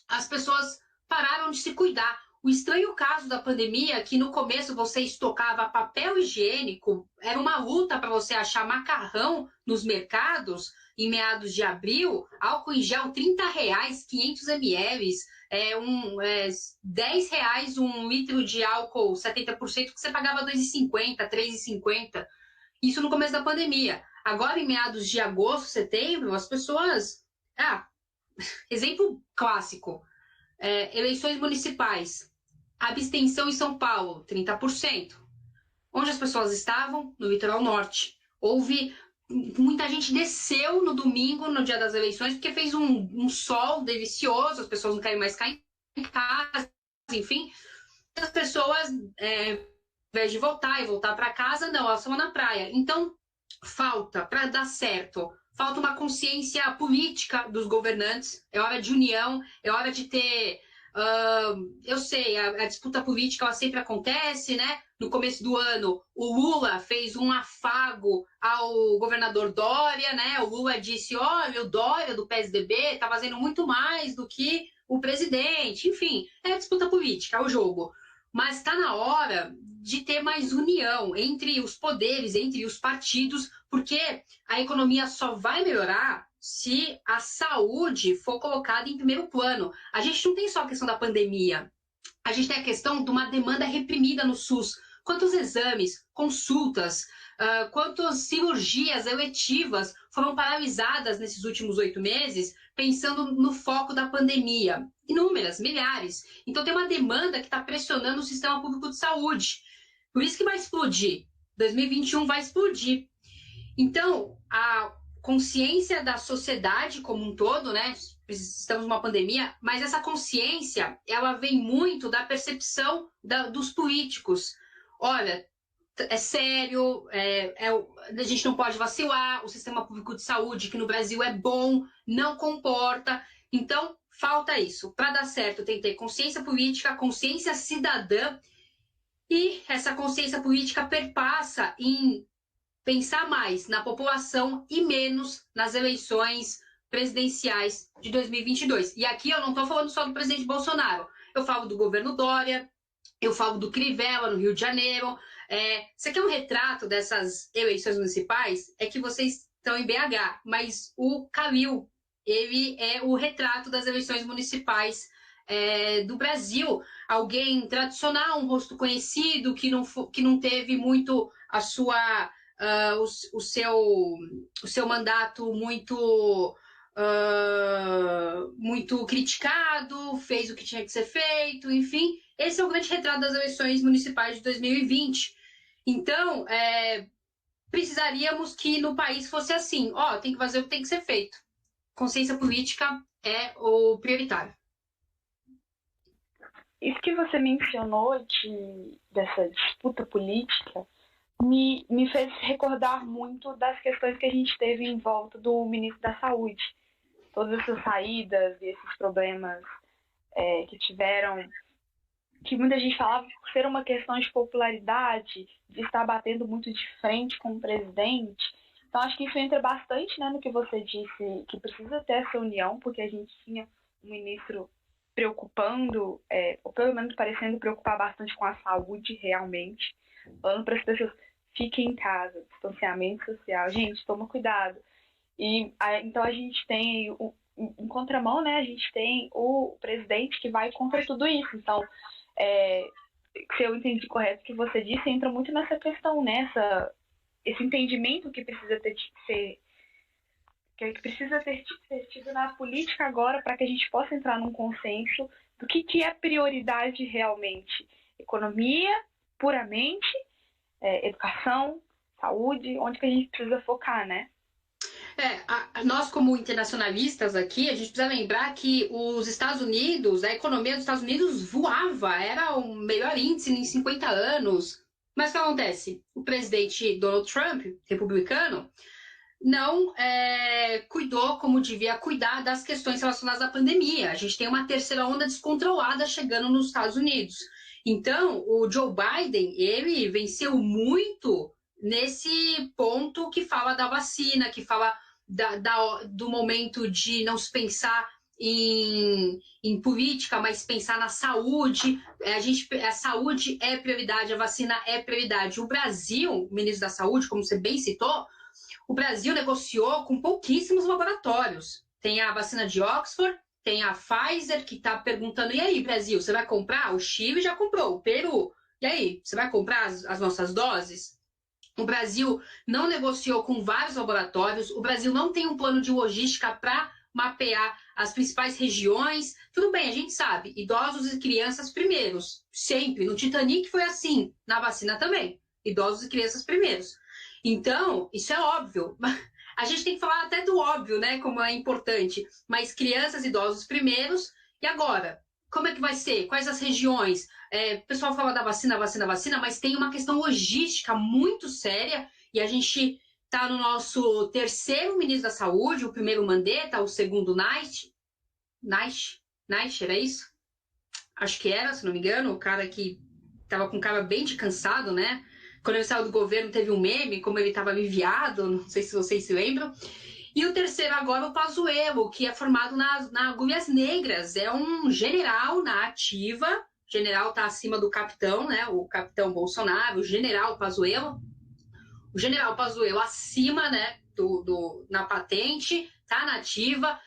as pessoas pararam de se cuidar. O estranho caso da pandemia é que no começo você estocava papel higiênico, era uma luta para você achar macarrão nos mercados, em meados de abril, álcool em gel R$30, 500 ml, R$10 um litro de álcool 70%, que você pagava R$2,50, R$3,50. Isso no começo da pandemia. Agora, em meados de agosto, setembro, as pessoas... exemplo clássico, eleições municipais. Abstenção em São Paulo, 30%. Onde as pessoas estavam? No litoral norte. Muita gente desceu no domingo, no dia das eleições, porque fez um sol delicioso, as pessoas não querem mais ficar em casa, enfim. As pessoas, ao invés de voltar para casa, não, elas estão na praia. Então, para dar certo, falta uma consciência política dos governantes. É hora de união, é hora de ter... eu sei, a disputa política ela sempre acontece, né? No começo do ano, o Lula fez um afago ao governador Dória, né? O Lula disse: olha, o Dória do PSDB está fazendo muito mais do que o presidente. Enfim, é a disputa política, é o jogo. Mas está na hora de ter mais união entre os poderes, entre os partidos, porque a economia só vai melhorar se a saúde for colocada em primeiro plano. A gente não tem só a questão da pandemia, a gente tem a questão de uma demanda reprimida no SUS. Quantos exames, consultas, quantas cirurgias eletivas foram paralisadas nesses últimos 8 meses, pensando no foco da pandemia? Inúmeras, milhares. Então tem uma demanda que está pressionando o sistema público de saúde. Por isso que vai explodir. 2021 vai explodir. Então, a consciência da sociedade como um todo, né? Estamos numa pandemia, mas essa consciência, ela vem muito da percepção dos políticos. Olha, é sério, a gente não pode vacilar, o sistema público de saúde, que no Brasil é bom, não comporta. Então, falta isso. Para dar certo, tem que ter consciência política, consciência cidadã, e essa consciência política perpassa em pensar mais na população e menos nas eleições presidenciais de 2022. E aqui eu não estou falando só do presidente Bolsonaro. Eu falo do governo Dória, eu falo do Crivella, no Rio de Janeiro. Você quer um retrato dessas eleições municipais? É que vocês estão em BH, mas o Calil, ele é o retrato das eleições municipais do Brasil. Alguém tradicional, um rosto conhecido, que não teve muito a sua o seu mandato muito criticado, fez o que tinha que ser feito, enfim. Esse é o grande retrato das eleições municipais de 2020. Então, precisaríamos que no país fosse assim, tem que fazer o que tem que ser feito. Consciência política é o prioritário. Isso que você mencionou dessa disputa política me fez recordar muito das questões que a gente teve em volta do ministro da Saúde. Todas essas saídas e esses problemas que tiveram, que muita gente falava por ser uma questão de popularidade, de estar batendo muito de frente com o presidente. Então, acho que isso entra bastante, né, no que você disse, que precisa ter essa união, porque a gente tinha um ministro preocupando, ou pelo menos parecendo preocupar bastante com a saúde realmente, falando para as pessoas, fiquem em casa, distanciamento social, gente, toma cuidado. E então a gente tem, em contramão, né, a gente tem o presidente que vai contra tudo isso. Então, se eu entendi correto o que você disse, entra muito nessa questão, né, esse entendimento que precisa ter tido na política agora para que a gente possa entrar num consenso do que é prioridade realmente. Economia, puramente, educação, saúde, onde que a gente precisa focar, né? Nós, como internacionalistas aqui, a gente precisa lembrar que os Estados Unidos, a economia dos Estados Unidos voava, era o melhor índice em 50 anos. Mas o que acontece? O presidente Donald Trump, republicano, não cuidou como devia cuidar das questões relacionadas à pandemia. A gente tem uma terceira onda descontrolada chegando nos Estados Unidos. Então, o Joe Biden, ele venceu muito nesse ponto que fala da vacina, que fala do momento de não se pensar em política, mas pensar na saúde. A saúde é prioridade, a vacina é prioridade. O Brasil, o ministro da Saúde, como você bem citou, o Brasil negociou com pouquíssimos laboratórios. Tem a vacina de Oxford, tem a Pfizer, que está perguntando, e aí, Brasil, você vai comprar? O Chile já comprou, o Peru. E aí, você vai comprar as nossas doses? O Brasil não negociou com vários laboratórios, o Brasil não tem um plano de logística para mapear as principais regiões. Tudo bem, a gente sabe, idosos e crianças primeiros, sempre. No Titanic foi assim, na vacina também, idosos e crianças primeiros. Então, isso é óbvio. A gente tem que falar até do óbvio, né, como é importante. Mas crianças e idosos primeiros. E agora? Como é que vai ser? Quais as regiões? O pessoal fala da vacina, mas tem uma questão logística muito séria. E a gente está no nosso terceiro ministro da Saúde, o primeiro Mandetta, o segundo Knight, era isso? Acho que era, se não me engano, o cara que estava com cara bem de cansado, né? Quando ele saiu do governo, teve um meme, como ele estava aliviado, não sei se vocês se lembram. E o terceiro agora, o Pazuello, que é formado na Agulhas Negras. É um general na ativa. O general está acima do capitão, né? O capitão Bolsonaro, o general Pazuello. O general Pazuello acima, né, na patente, está na ativa,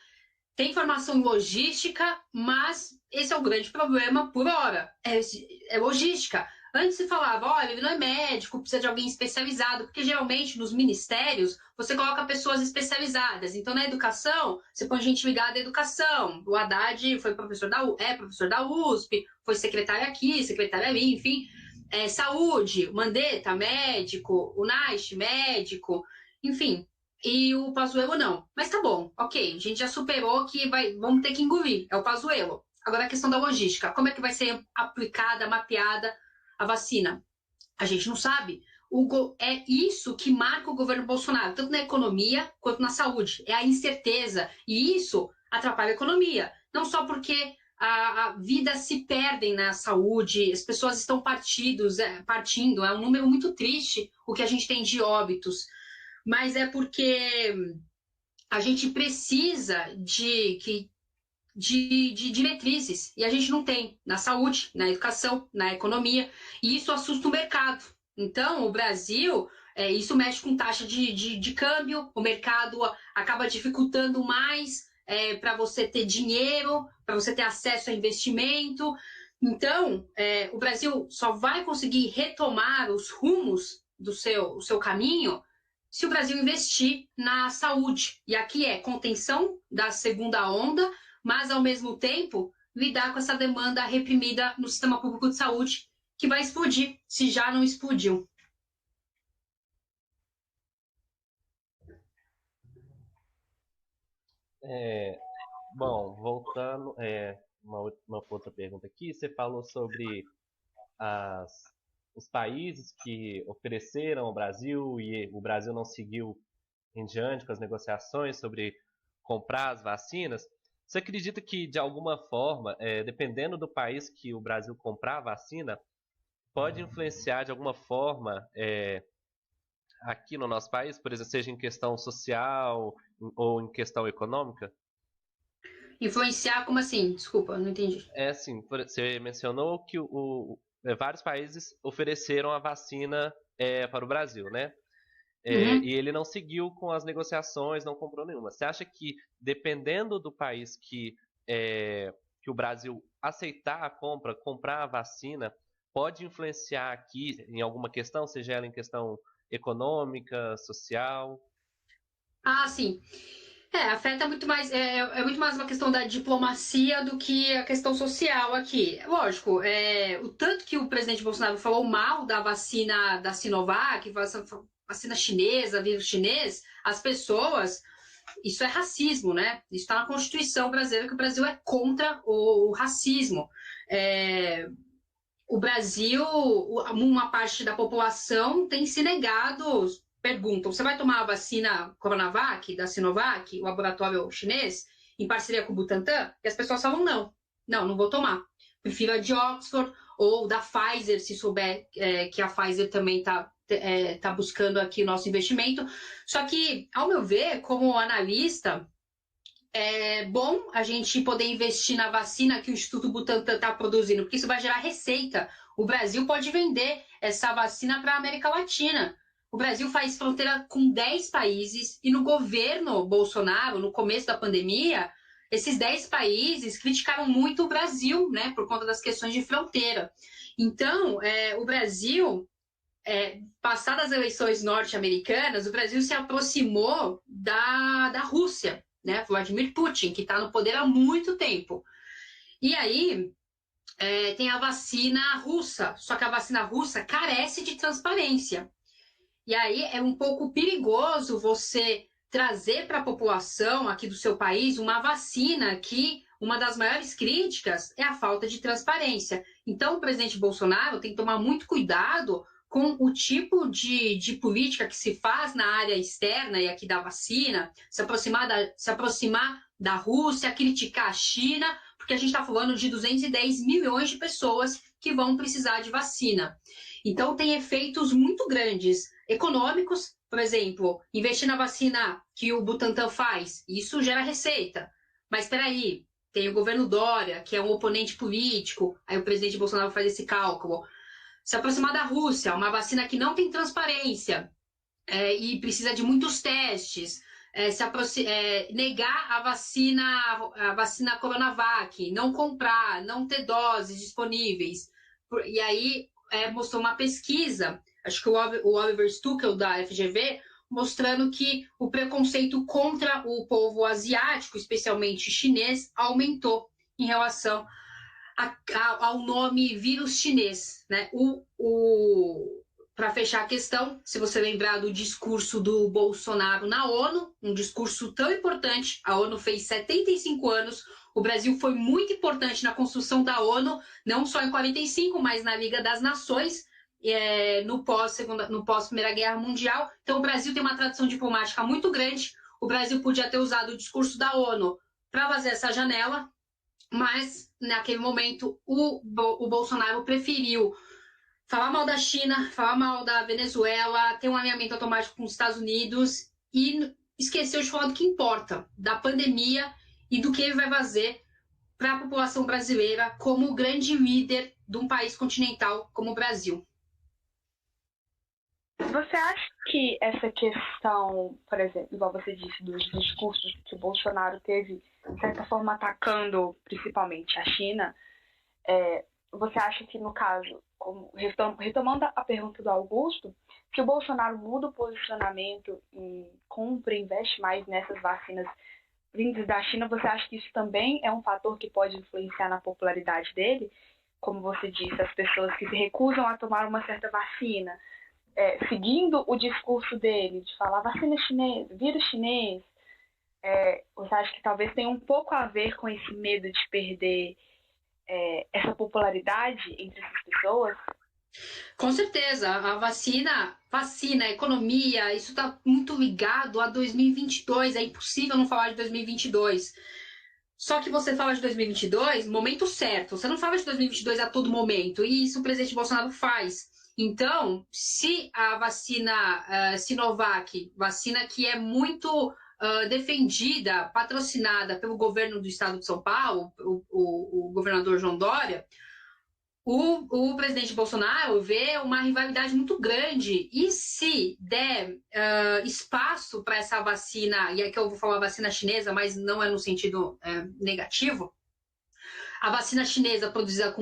tem formação em logística, mas esse é o grande problema por hora. É logística. Antes se falava, olha, ele não é médico, precisa de alguém especializado, porque geralmente nos ministérios você coloca pessoas especializadas. Então, na educação, você põe gente ligada à educação. O Haddad foi professor da USP, foi secretário aqui, secretário ali, enfim. Saúde, Mandetta, médico, o Knight, médico, enfim. E o Pazuello não. Mas tá bom, ok, a gente já superou que vamos ter que engolir, é o Pazuello. Agora a questão da logística, como é que vai ser aplicada, mapeada a vacina? A gente não sabe. É isso que marca o governo Bolsonaro, tanto na economia quanto na saúde. É a incerteza. E isso atrapalha a economia. Não só porque a vida se perdem na saúde, as pessoas estão partindo. É um número muito triste o que a gente tem de óbitos. Mas é porque a gente precisa de diretrizes, e a gente não tem na saúde, na educação, na economia, e isso assusta o mercado. Então, o Brasil, isso mexe com taxa de câmbio, o mercado acaba dificultando mais para você ter dinheiro, para você ter acesso a investimento. Então, o Brasil só vai conseguir retomar os rumos o seu caminho se o Brasil investir na saúde. E aqui é contenção da segunda onda, mas, ao mesmo tempo, lidar com essa demanda reprimida no sistema público de saúde, que vai explodir, se já não explodiu. Bom, voltando, uma outra pergunta aqui, você falou sobre os países que ofereceram ao Brasil e o Brasil não seguiu em diante com as negociações sobre comprar as vacinas. Você acredita que, de alguma forma, dependendo do país que o Brasil comprar a vacina, pode influenciar de alguma forma aqui no nosso país, por exemplo, seja em questão social ou em questão econômica? Influenciar, como assim? Desculpa, não entendi. Assim, você mencionou que vários países ofereceram a vacina para o Brasil, né? E ele não seguiu com as negociações, não comprou nenhuma. Você acha que, dependendo do país que o Brasil aceitar a comprar a vacina, pode influenciar aqui em alguma questão, seja ela em questão econômica, social? Ah, sim. Afeta muito mais, é muito mais uma questão da diplomacia do que a questão social aqui. Lógico, o tanto que o presidente Bolsonaro falou mal da vacina da Sinovac, vacina chinesa, vírus chinês, as pessoas, isso é racismo, né? Isso está na Constituição brasileira, que o Brasil é contra o racismo. O Brasil, uma parte da população tem se negado. Perguntam, você vai tomar a vacina Coronavac, da Sinovac, o laboratório chinês, em parceria com o Butantan? E as pessoas falam não vou tomar. Prefiro a de Oxford ou da Pfizer, se souber que a Pfizer também tá buscando aqui o nosso investimento. Só que, ao meu ver, como analista, é bom a gente poder investir na vacina que o Instituto Butantan está produzindo, porque isso vai gerar receita. O Brasil pode vender essa vacina para a América Latina. O Brasil faz fronteira com 10 países e no governo Bolsonaro, no começo da pandemia, esses 10 países criticaram muito o Brasil, né, por conta das questões de fronteira. Então, o Brasil, passadas as eleições norte-americanas, o Brasil se aproximou da Rússia, né, Vladimir Putin, que está no poder há muito tempo. E aí tem a vacina russa, só que a vacina russa carece de transparência. E aí é um pouco perigoso você trazer para a população aqui do seu país uma vacina que uma das maiores críticas é a falta de transparência. Então, o presidente Bolsonaro tem que tomar muito cuidado com o tipo de política que se faz na área externa e aqui da vacina, se aproximar da Rússia, criticar a China, porque a gente está falando de 210 milhões de pessoas que vão precisar de vacina. Então, tem efeitos muito grandes econômicos, por exemplo, investir na vacina que o Butantan faz, isso gera receita. Mas espera aí, tem o governo Dória, que é um oponente político, aí o presidente Bolsonaro faz esse cálculo. Se aproximar da Rússia, uma vacina que não tem transparência e precisa de muitos testes, negar a vacina Coronavac, não comprar, não ter doses disponíveis. E aí mostrou uma pesquisa, acho que o Oliver Stuckel da FGV, mostrando que o preconceito contra o povo asiático, especialmente chinês, aumentou em relação ao nome vírus chinês, né? Para fechar a questão, se você lembrar do discurso do Bolsonaro na ONU, um discurso tão importante, a ONU fez 75 anos, o Brasil foi muito importante na construção da ONU, não só em 45, mas na Liga das Nações, no pós-Primeira Guerra Mundial. Então, o Brasil tem uma tradição diplomática muito grande. O Brasil podia ter usado o discurso da ONU para fazer essa janela, mas, naquele momento, o Bolsonaro preferiu falar mal da China, falar mal da Venezuela, ter um alinhamento automático com os Estados Unidos e esqueceu de falar do que importa, da pandemia e do que ele vai fazer para a população brasileira como grande líder de um país continental como o Brasil. Você acha que essa questão, por exemplo, igual você disse, dos discursos que o Bolsonaro teve, de certa forma, atacando principalmente a China, você acha que, no caso, retomando a pergunta do Augusto, se o Bolsonaro muda o posicionamento e compra, investe mais nessas vacinas vindas da China, você acha que isso também é um fator que pode influenciar na popularidade dele? Como você disse, as pessoas que se recusam a tomar uma certa vacina, seguindo o discurso dele de falar vacina chinesa, vírus chinês, você acha que talvez tenha um pouco a ver com esse medo de perder essa popularidade entre essas pessoas? Com certeza, a vacina, a economia, isso está muito ligado a 2022, é impossível não falar de 2022. Só que você fala de 2022 no momento certo, você não fala de 2022 a todo momento, e isso o presidente Bolsonaro faz. Então, se a vacina Sinovac, vacina que é muito defendida, patrocinada pelo governo do estado de São Paulo, o governador João Dória, o presidente Bolsonaro vê uma rivalidade muito grande, e se der espaço para essa vacina, e aqui eu vou falar vacina chinesa, mas não é no sentido negativo, a vacina chinesa produzida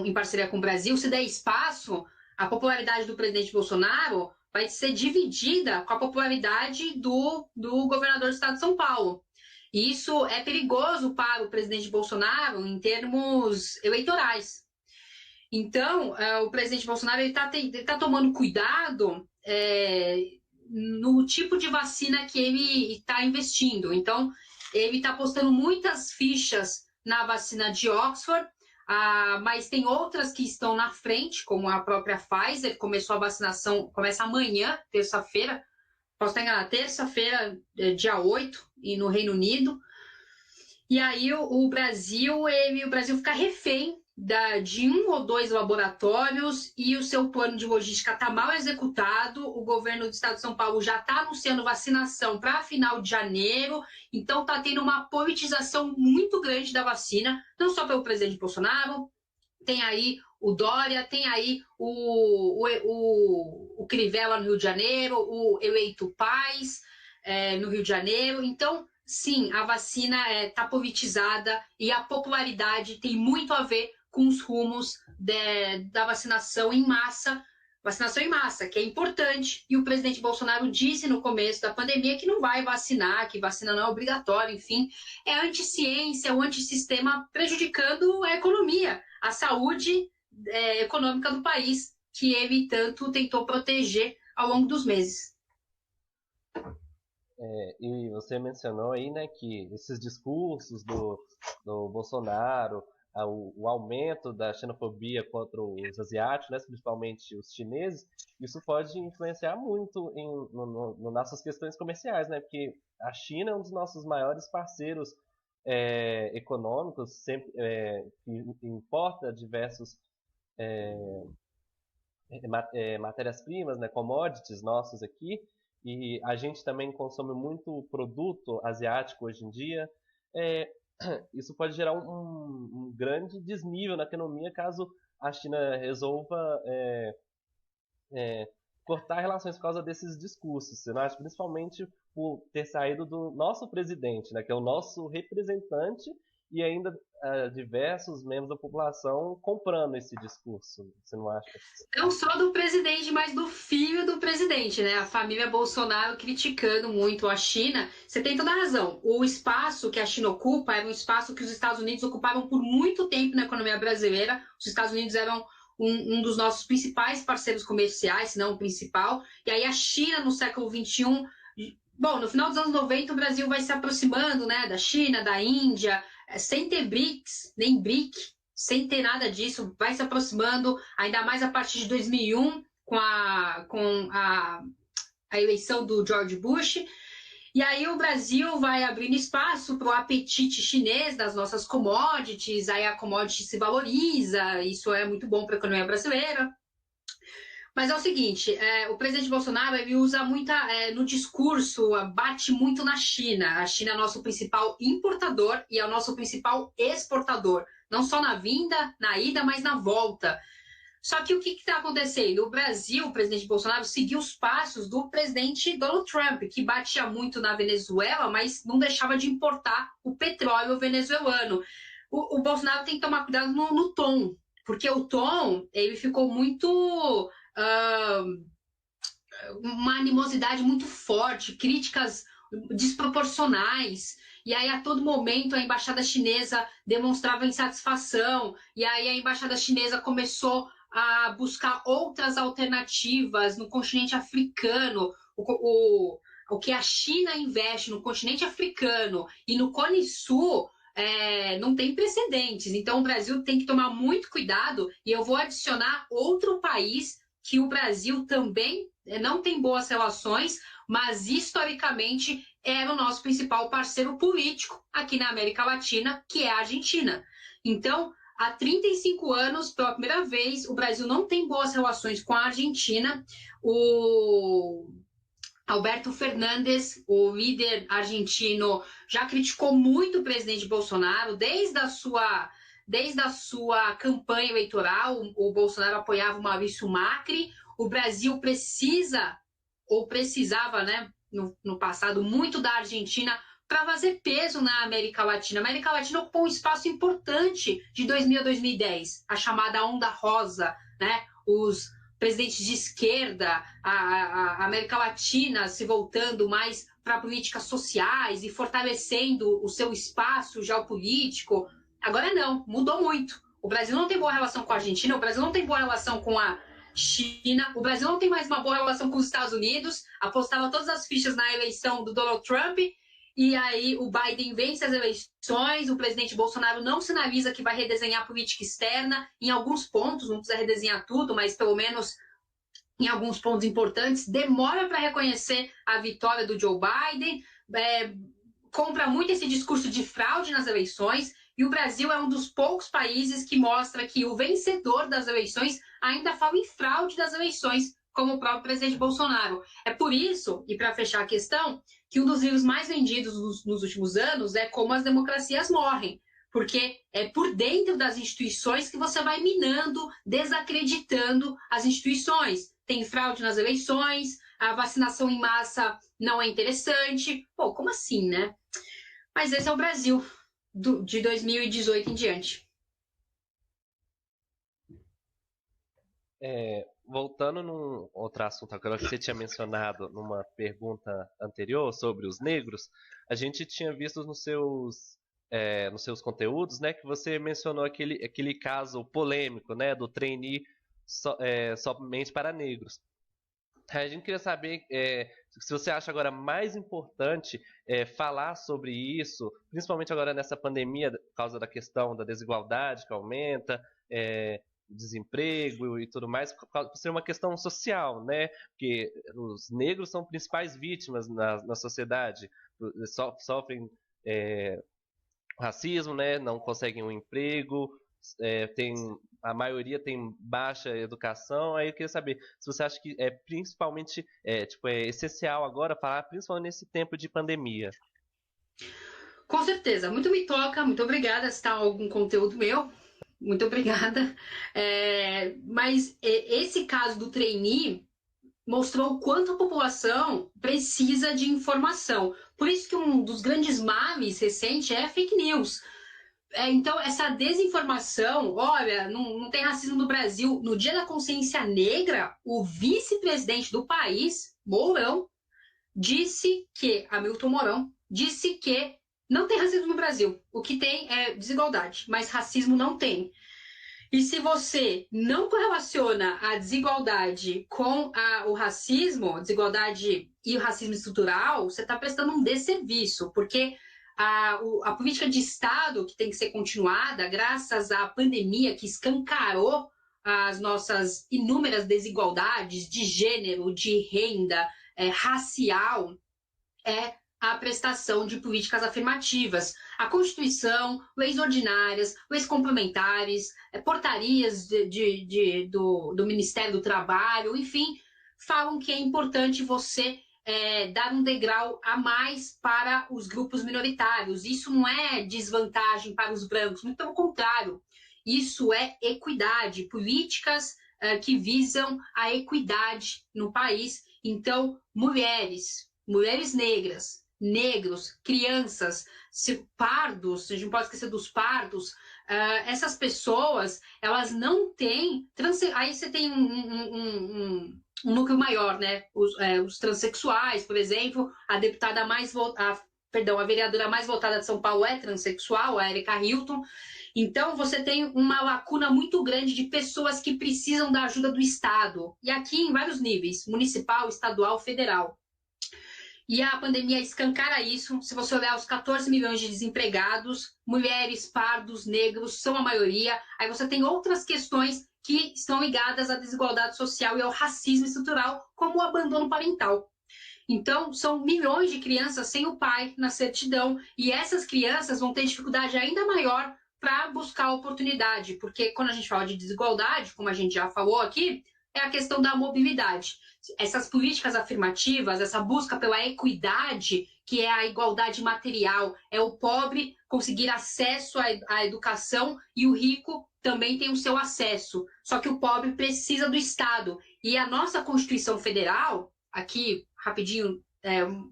em parceria com o Brasil, se der espaço, a popularidade do presidente Bolsonaro vai ser dividida com a popularidade do governador do estado de São Paulo. E isso é perigoso para o presidente Bolsonaro em termos eleitorais. Então, o presidente Bolsonaro tá tomando cuidado no tipo de vacina que ele está investindo. Então, ele está apostando muitas fichas na vacina de Oxford, mas tem outras que estão na frente, como a própria Pfizer. Começou a vacinação, começa amanhã, terça-feira, posso estar enganado, terça-feira, dia 8, e no Reino Unido. E aí o Brasil fica refém de 1 ou 2 laboratórios, e o seu plano de logística está mal executado. O governo do estado de São Paulo já está anunciando vacinação para final de janeiro, então está tendo uma politização muito grande da vacina, não só pelo presidente Bolsonaro, tem aí o Dória, tem aí o Crivella no Rio de Janeiro, o eleito Paes no Rio de Janeiro. Então, sim, a vacina está politizada, e a popularidade tem muito a ver com os rumos da vacinação em massa, que é importante, e o presidente Bolsonaro disse no começo da pandemia que não vai vacinar, que vacina não é obrigatório, enfim, é anti-ciência, o antissistema, prejudicando a economia, a saúde econômica do país, que ele tanto tentou proteger ao longo dos meses. E você mencionou aí, né, que esses discursos do Bolsonaro, o aumento da xenofobia contra os asiáticos, né, principalmente os chineses, isso pode influenciar muito nas nossas questões comerciais, né, porque a China é um dos nossos maiores parceiros econômicos, sempre que importa diversos matérias-primas, né, commodities nossos aqui, e a gente também consome muito produto asiático hoje em dia. Isso pode gerar um grande desnível na economia caso a China resolva cortar relações por causa desses discursos. Você não acha? Principalmente por ter saído do nosso presidente, né, que é o nosso representante, e ainda diversos membros da população comprando esse discurso. Você não acha? Não só do presidente, mas do filho do presidente, né? A família Bolsonaro criticando muito a China. Você tem toda a razão. O espaço que a China ocupa era um espaço que os Estados Unidos ocuparam por muito tempo na economia brasileira. Os Estados Unidos eram um dos nossos principais parceiros comerciais, se não o principal. E aí a China, no século XXI... Bom, no final dos anos 90, o Brasil vai se aproximando, né, da China, da Índia, sem ter BRICS, nem BRIC, sem ter nada disso, vai se aproximando, ainda mais a partir de 2001, com a eleição do George Bush. E aí o Brasil vai abrindo espaço para o apetite chinês das nossas commodities, aí a commodity se valoriza, isso é muito bom para a economia brasileira. Mas é o seguinte, o presidente Bolsonaro ele usa no discurso, bate muito na China. A China é nosso principal importador e é o nosso principal exportador. Não só na vinda, na ida, mas na volta. Só que o que está acontecendo? O Brasil, o presidente Bolsonaro, seguiu os passos do presidente Donald Trump, que batia muito na Venezuela, mas não deixava de importar o petróleo venezuelano. O Bolsonaro tem que tomar cuidado no tom. porque o tom ele ficou muito uma animosidade muito forte, críticas desproporcionais, e aí a todo momento a embaixada chinesa demonstrava insatisfação, e aí a embaixada chinesa começou a buscar outras alternativas no continente africano, o que a China investe no continente africano e no Cone Sul não tem precedentes. Então o Brasil tem que tomar muito cuidado, e eu vou adicionar outro país que o Brasil também não tem boas relações, mas historicamente era o nosso principal parceiro político aqui na América Latina, que é a Argentina. Então, há 35 anos, pela primeira vez, o Brasil não tem boas relações com a Argentina. O Alberto Fernandes, o líder argentino, já criticou muito o presidente Bolsonaro desde a sua campanha eleitoral. O Bolsonaro apoiava o Maurício Macri. O Brasil precisava, né, no passado, muito da Argentina para fazer peso na América Latina. A América Latina ocupou um espaço importante de 2000 a 2010, a chamada Onda Rosa, né? Os presidentes de esquerda, a América Latina se voltando mais para políticas sociais e fortalecendo o seu espaço geopolítico. Agora não, mudou muito. O Brasil não tem boa relação com a Argentina, o Brasil não tem boa relação com a China, o Brasil não tem mais uma boa relação com os Estados Unidos, apostava todas as fichas na eleição do Donald Trump, e aí o Biden vence as eleições, o presidente Bolsonaro não sinaliza que vai redesenhar a política externa, em alguns pontos, não precisa redesenhar tudo, mas pelo menos em alguns pontos importantes, demora para reconhecer a vitória do Joe Biden, compra muito esse discurso de fraude nas eleições, e o Brasil é um dos poucos países que mostra que o vencedor das eleições ainda fala em fraude das eleições, como o próprio presidente Bolsonaro. É por isso, e para fechar a questão, que um dos livros mais vendidos nos últimos anos é Como as Democracias Morrem, porque é por dentro das instituições que você vai minando, desacreditando as instituições. Tem fraude nas eleições, a vacinação em massa não é interessante. Pô, como assim, né? Mas esse é o Brasil de 2018 em diante. Voltando num outro assunto agora que você tinha mencionado numa pergunta anterior sobre os negros, a gente tinha visto nos seus conteúdos, né, que você mencionou aquele caso polêmico, né, do trainee somente para negros. A gente queria saber se você acha agora mais importante falar sobre isso, principalmente agora nessa pandemia, por causa da questão da desigualdade que aumenta, desemprego e tudo mais, por ser uma questão social, né? Porque os negros são principais vítimas na sociedade, sofrem racismo, né? Não conseguem um emprego, a maioria tem baixa educação. Aí eu queria saber se você acha que é principalmente é essencial agora falar, principalmente nesse tempo de pandemia. Com certeza, muito me toca, muito obrigada se está algum conteúdo meu. Muito obrigada. Mas esse caso do trainee mostrou o quanto a população precisa de informação. Por isso que um dos grandes males recentes é fake news. Então, essa desinformação, olha, não tem racismo no Brasil. No Dia da Consciência Negra, o vice-presidente do país, Mourão, Hamilton Mourão, disse que não tem racismo no Brasil. O que tem é desigualdade, mas racismo não tem. E se você não correlaciona a desigualdade com o racismo, desigualdade e o racismo estrutural, você está prestando um desserviço, porque a política de Estado que tem que ser continuada, graças à pandemia que escancarou as nossas inúmeras desigualdades de gênero, de renda, racial, é a prestação de políticas afirmativas. A Constituição, leis ordinárias, leis complementares, portarias do Ministério do Trabalho, enfim, falam que é importante você dar um degrau a mais para os grupos minoritários. Isso não é desvantagem para os brancos, muito pelo contrário. Isso é equidade, políticas que visam a equidade no país. Então, mulheres negras, negros, crianças, pardos, a gente não pode esquecer dos pardos, essas pessoas, elas não têm... Aí você tem um núcleo maior, né? Os transexuais, por exemplo, a deputada mais votada, a vereadora mais votada de São Paulo é transexual, a Erika Hilton. Então, você tem uma lacuna muito grande de pessoas que precisam da ajuda do Estado. E aqui em vários níveis, municipal, estadual, federal. E a pandemia escancara isso. Se você olhar os 14 milhões de desempregados, mulheres, pardos, negros são a maioria. Aí você tem outras questões que estão ligadas à desigualdade social e ao racismo estrutural, como o abandono parental. Então, são milhões de crianças sem o pai na certidão, e essas crianças vão ter dificuldade ainda maior para buscar oportunidade, porque quando a gente fala de desigualdade, como a gente já falou aqui, é a questão da mobilidade. Essas políticas afirmativas, essa busca pela equidade, que é a igualdade material, é o pobre conseguir acesso à educação e o rico também tem o seu acesso. Só que o pobre precisa do Estado. E a nossa Constituição Federal, aqui, rapidinho,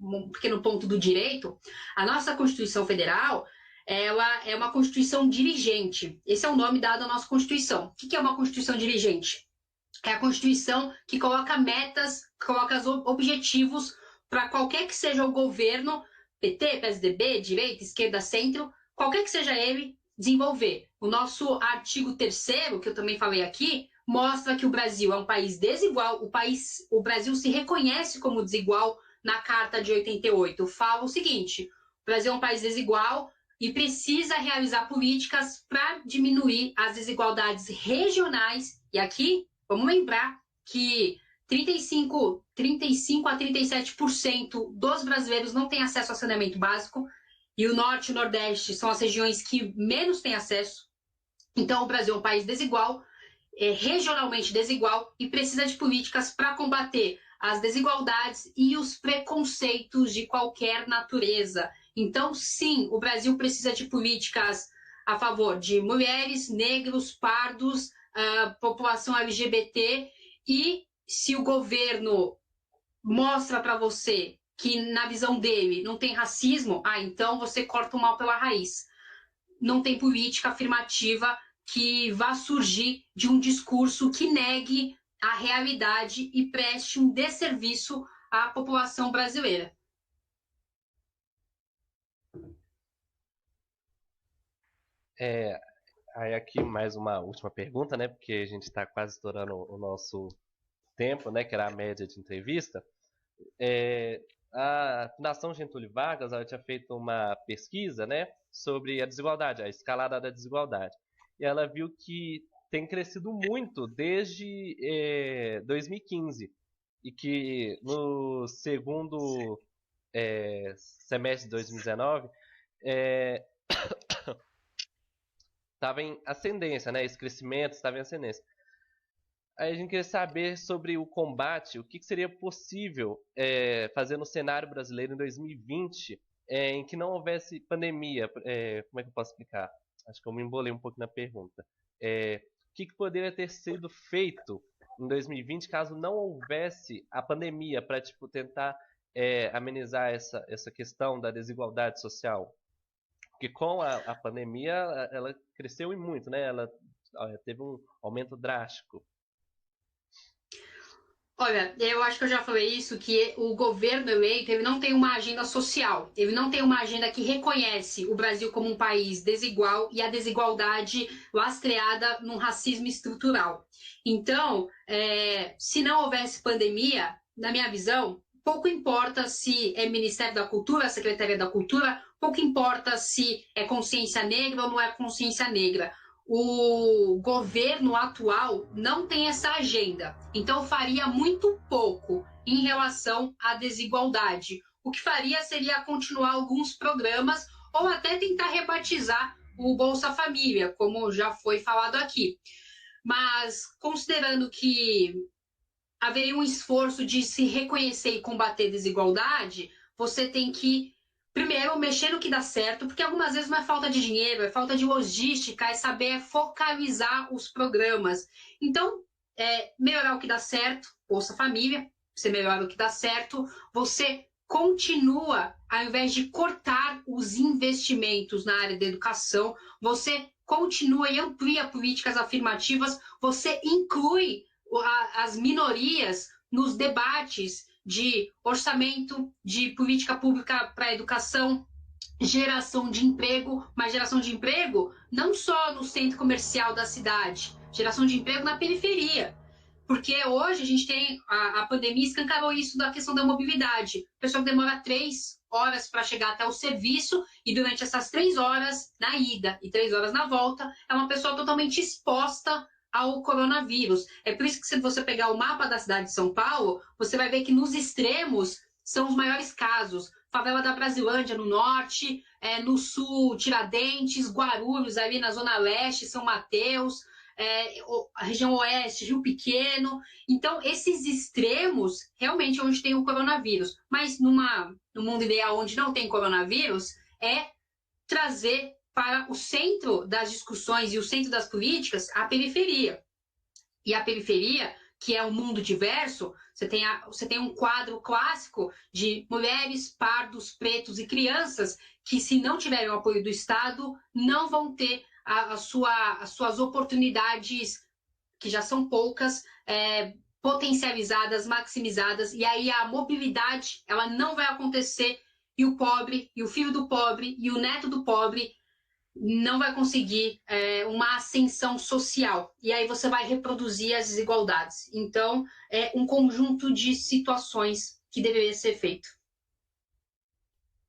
um pequeno ponto do direito, a nossa Constituição Federal, ela é uma Constituição dirigente. Esse é o nome dado à nossa Constituição. O que é uma Constituição dirigente? É a Constituição que coloca metas, coloca objetivos para qualquer que seja o governo, PT, PSDB, direita, esquerda, centro, qualquer que seja ele, desenvolver. O nosso artigo 3º, que eu também falei aqui, mostra que o Brasil é um país desigual, o Brasil se reconhece como desigual na Carta de 88. Fala o seguinte: o Brasil é um país desigual e precisa realizar políticas para diminuir as desigualdades regionais. E aqui, vamos lembrar que 35 a 37% dos brasileiros não têm acesso ao saneamento básico, e o Norte e o Nordeste são as regiões que menos têm acesso. Então, o Brasil é um país desigual, regionalmente desigual, e precisa de políticas para combater as desigualdades e os preconceitos de qualquer natureza. Então, sim, o Brasil precisa de políticas a favor de mulheres, negros, pardos, população LGBT, e se o governo mostra para você que na visão dele não tem racismo, então você corta o mal pela raiz. Não tem política afirmativa que vá surgir de um discurso que negue a realidade e preste um desserviço à população brasileira. Aí aqui mais uma última pergunta, né? Porque a gente está quase estourando o nosso tempo, né? Que era a média de entrevista. A Fundação Getúlio Vargas, ela tinha feito uma pesquisa, né? Sobre a desigualdade, a escalada da desigualdade. E ela viu que tem crescido muito desde 2015. E que no segundo semestre de 2019 estava em ascendência, né? Esse crescimento estava em ascendência. Aí a gente queria saber sobre o combate, o que seria possível fazer no cenário brasileiro em 2020, em que não houvesse pandemia. Como é que eu posso explicar? Acho que eu me embolei um pouco na pergunta. O que poderia ter sido feito em 2020 caso não houvesse a pandemia para tentar amenizar essa questão da desigualdade social? Porque com a pandemia ela cresceu e muito, né? Ela teve um aumento drástico. Olha, eu acho que eu já falei isso, que o governo eleito ele não tem uma agenda social, ele não tem uma agenda que reconhece o Brasil como um país desigual e a desigualdade lastreada num racismo estrutural. Então, se não houvesse pandemia, na minha visão, pouco importa se é Ministério da Cultura, Secretaria da Cultura, pouco importa se é consciência negra ou não é consciência negra. O governo atual não tem essa agenda, então faria muito pouco em relação à desigualdade. O que faria seria continuar alguns programas ou até tentar rebatizar o Bolsa Família, como já foi falado aqui. Mas considerando que haveria um esforço de se reconhecer e combater desigualdade, você tem que primeiro, mexer no que dá certo, porque algumas vezes não é falta de dinheiro, é falta de logística, é saber focalizar os programas. Então, melhorar o que dá certo, Bolsa Família, você melhora o que dá certo, você continua ao invés de cortar os investimentos na área da educação, você continua e amplia políticas afirmativas, você inclui as minorias nos debates de orçamento, de política pública para a educação, geração de emprego, mas geração de emprego não só no centro comercial da cidade, geração de emprego na periferia. Porque hoje a gente tem, a pandemia escancarou isso da questão da mobilidade. A pessoa demora 3 horas para chegar até o serviço e durante essas 3 horas na ida e 3 horas na volta, é uma pessoa totalmente exposta ao coronavírus. É por isso que se você pegar o mapa da cidade de São Paulo, você vai ver que nos extremos são os maiores casos. Favela da Brasilândia no norte, no sul, Tiradentes, Guarulhos, ali na zona leste, São Mateus, a região oeste, Rio Pequeno. Então, esses extremos realmente é onde tem o coronavírus. Mas no mundo ideal onde não tem coronavírus, é trazer para o centro das discussões e o centro das políticas a periferia. E a periferia, que é um mundo diverso, você tem um quadro clássico de mulheres, pardos, pretos e crianças que, se não tiverem o apoio do Estado, não vão ter as suas oportunidades, que já são poucas, potencializadas, maximizadas, e aí a mobilidade ela não vai acontecer, e o pobre, e o filho do pobre, e o neto do pobre não vai conseguir uma ascensão social. E aí você vai reproduzir as desigualdades. Então, é um conjunto de situações que deveria ser feito.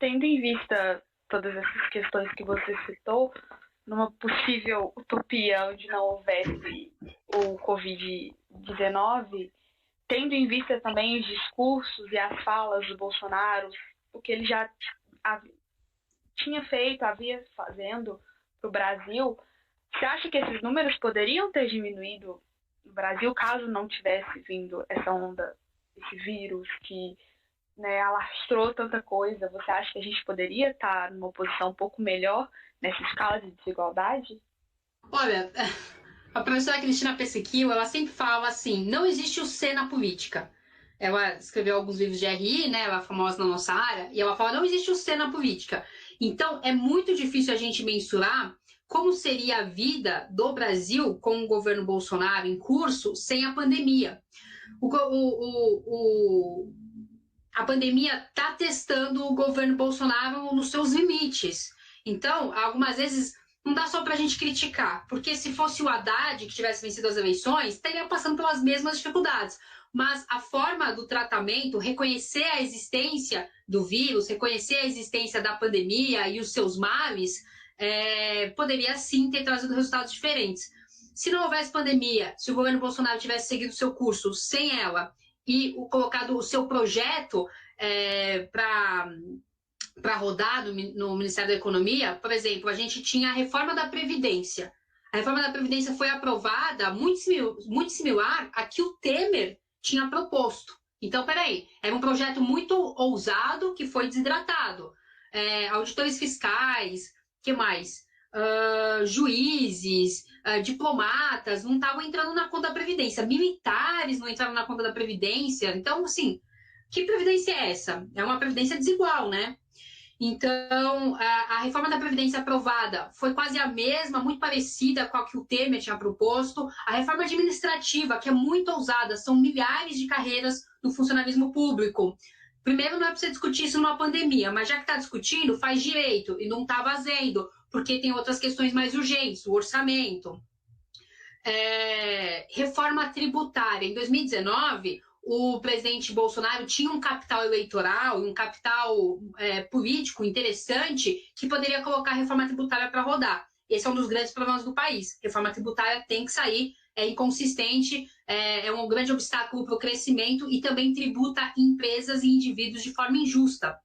Tendo em vista todas essas questões que você citou, numa possível utopia onde não houvesse o Covid-19, tendo em vista também os discursos e as falas do Bolsonaro, o que ele já tinha feito, havia fazendo para o Brasil, você acha que esses números poderiam ter diminuído no Brasil caso não tivesse vindo essa onda, esse vírus que alastrou tanta coisa? Você acha que a gente poderia estar numa posição um pouco melhor nessa escala de desigualdade? Olha, a professora Cristina Pessequil, ela sempre fala assim, não existe o C na política. Ela escreveu alguns livros de RI, né? Ela é famosa na nossa área, e ela fala, não existe o C na política. Então, é muito difícil a gente mensurar como seria a vida do Brasil com o governo Bolsonaro em curso sem a pandemia. A pandemia está testando o governo Bolsonaro nos seus limites. Então, algumas vezes, não dá só para a gente criticar, porque se fosse o Haddad que tivesse vencido as eleições, estaria passando pelas mesmas dificuldades. Mas a forma do tratamento, reconhecer a existência do vírus, reconhecer a existência da pandemia e os seus males, poderia sim ter trazido resultados diferentes. Se não houvesse pandemia, se o governo Bolsonaro tivesse seguido o seu curso sem ela e colocado o seu projeto para rodar no Ministério da Economia, por exemplo, a gente tinha a reforma da Previdência. A reforma da Previdência foi aprovada muito similar a que o Temer tinha proposto. Então, peraí, era um projeto muito ousado que foi desidratado. Auditores fiscais, que mais? Juízes, diplomatas não estavam entrando na conta da Previdência. Militares não entraram na conta da Previdência. Então, assim, que Previdência é essa? É uma Previdência desigual, né? Então, a reforma da Previdência aprovada foi quase a mesma, muito parecida com a que o Temer tinha proposto. A reforma administrativa, que é muito ousada, são milhares de carreiras no funcionalismo público. Primeiro, não é para você discutir isso numa pandemia, mas já que está discutindo, faz direito e não está fazendo, porque tem outras questões mais urgentes, o orçamento. Reforma tributária. Em 2019... o presidente Bolsonaro tinha um capital eleitoral e um capital político interessante que poderia colocar a reforma tributária para rodar. Esse é um dos grandes problemas do país. A reforma tributária tem que sair, é inconsistente, é um grande obstáculo para o crescimento e também tributa empresas e indivíduos de forma injusta.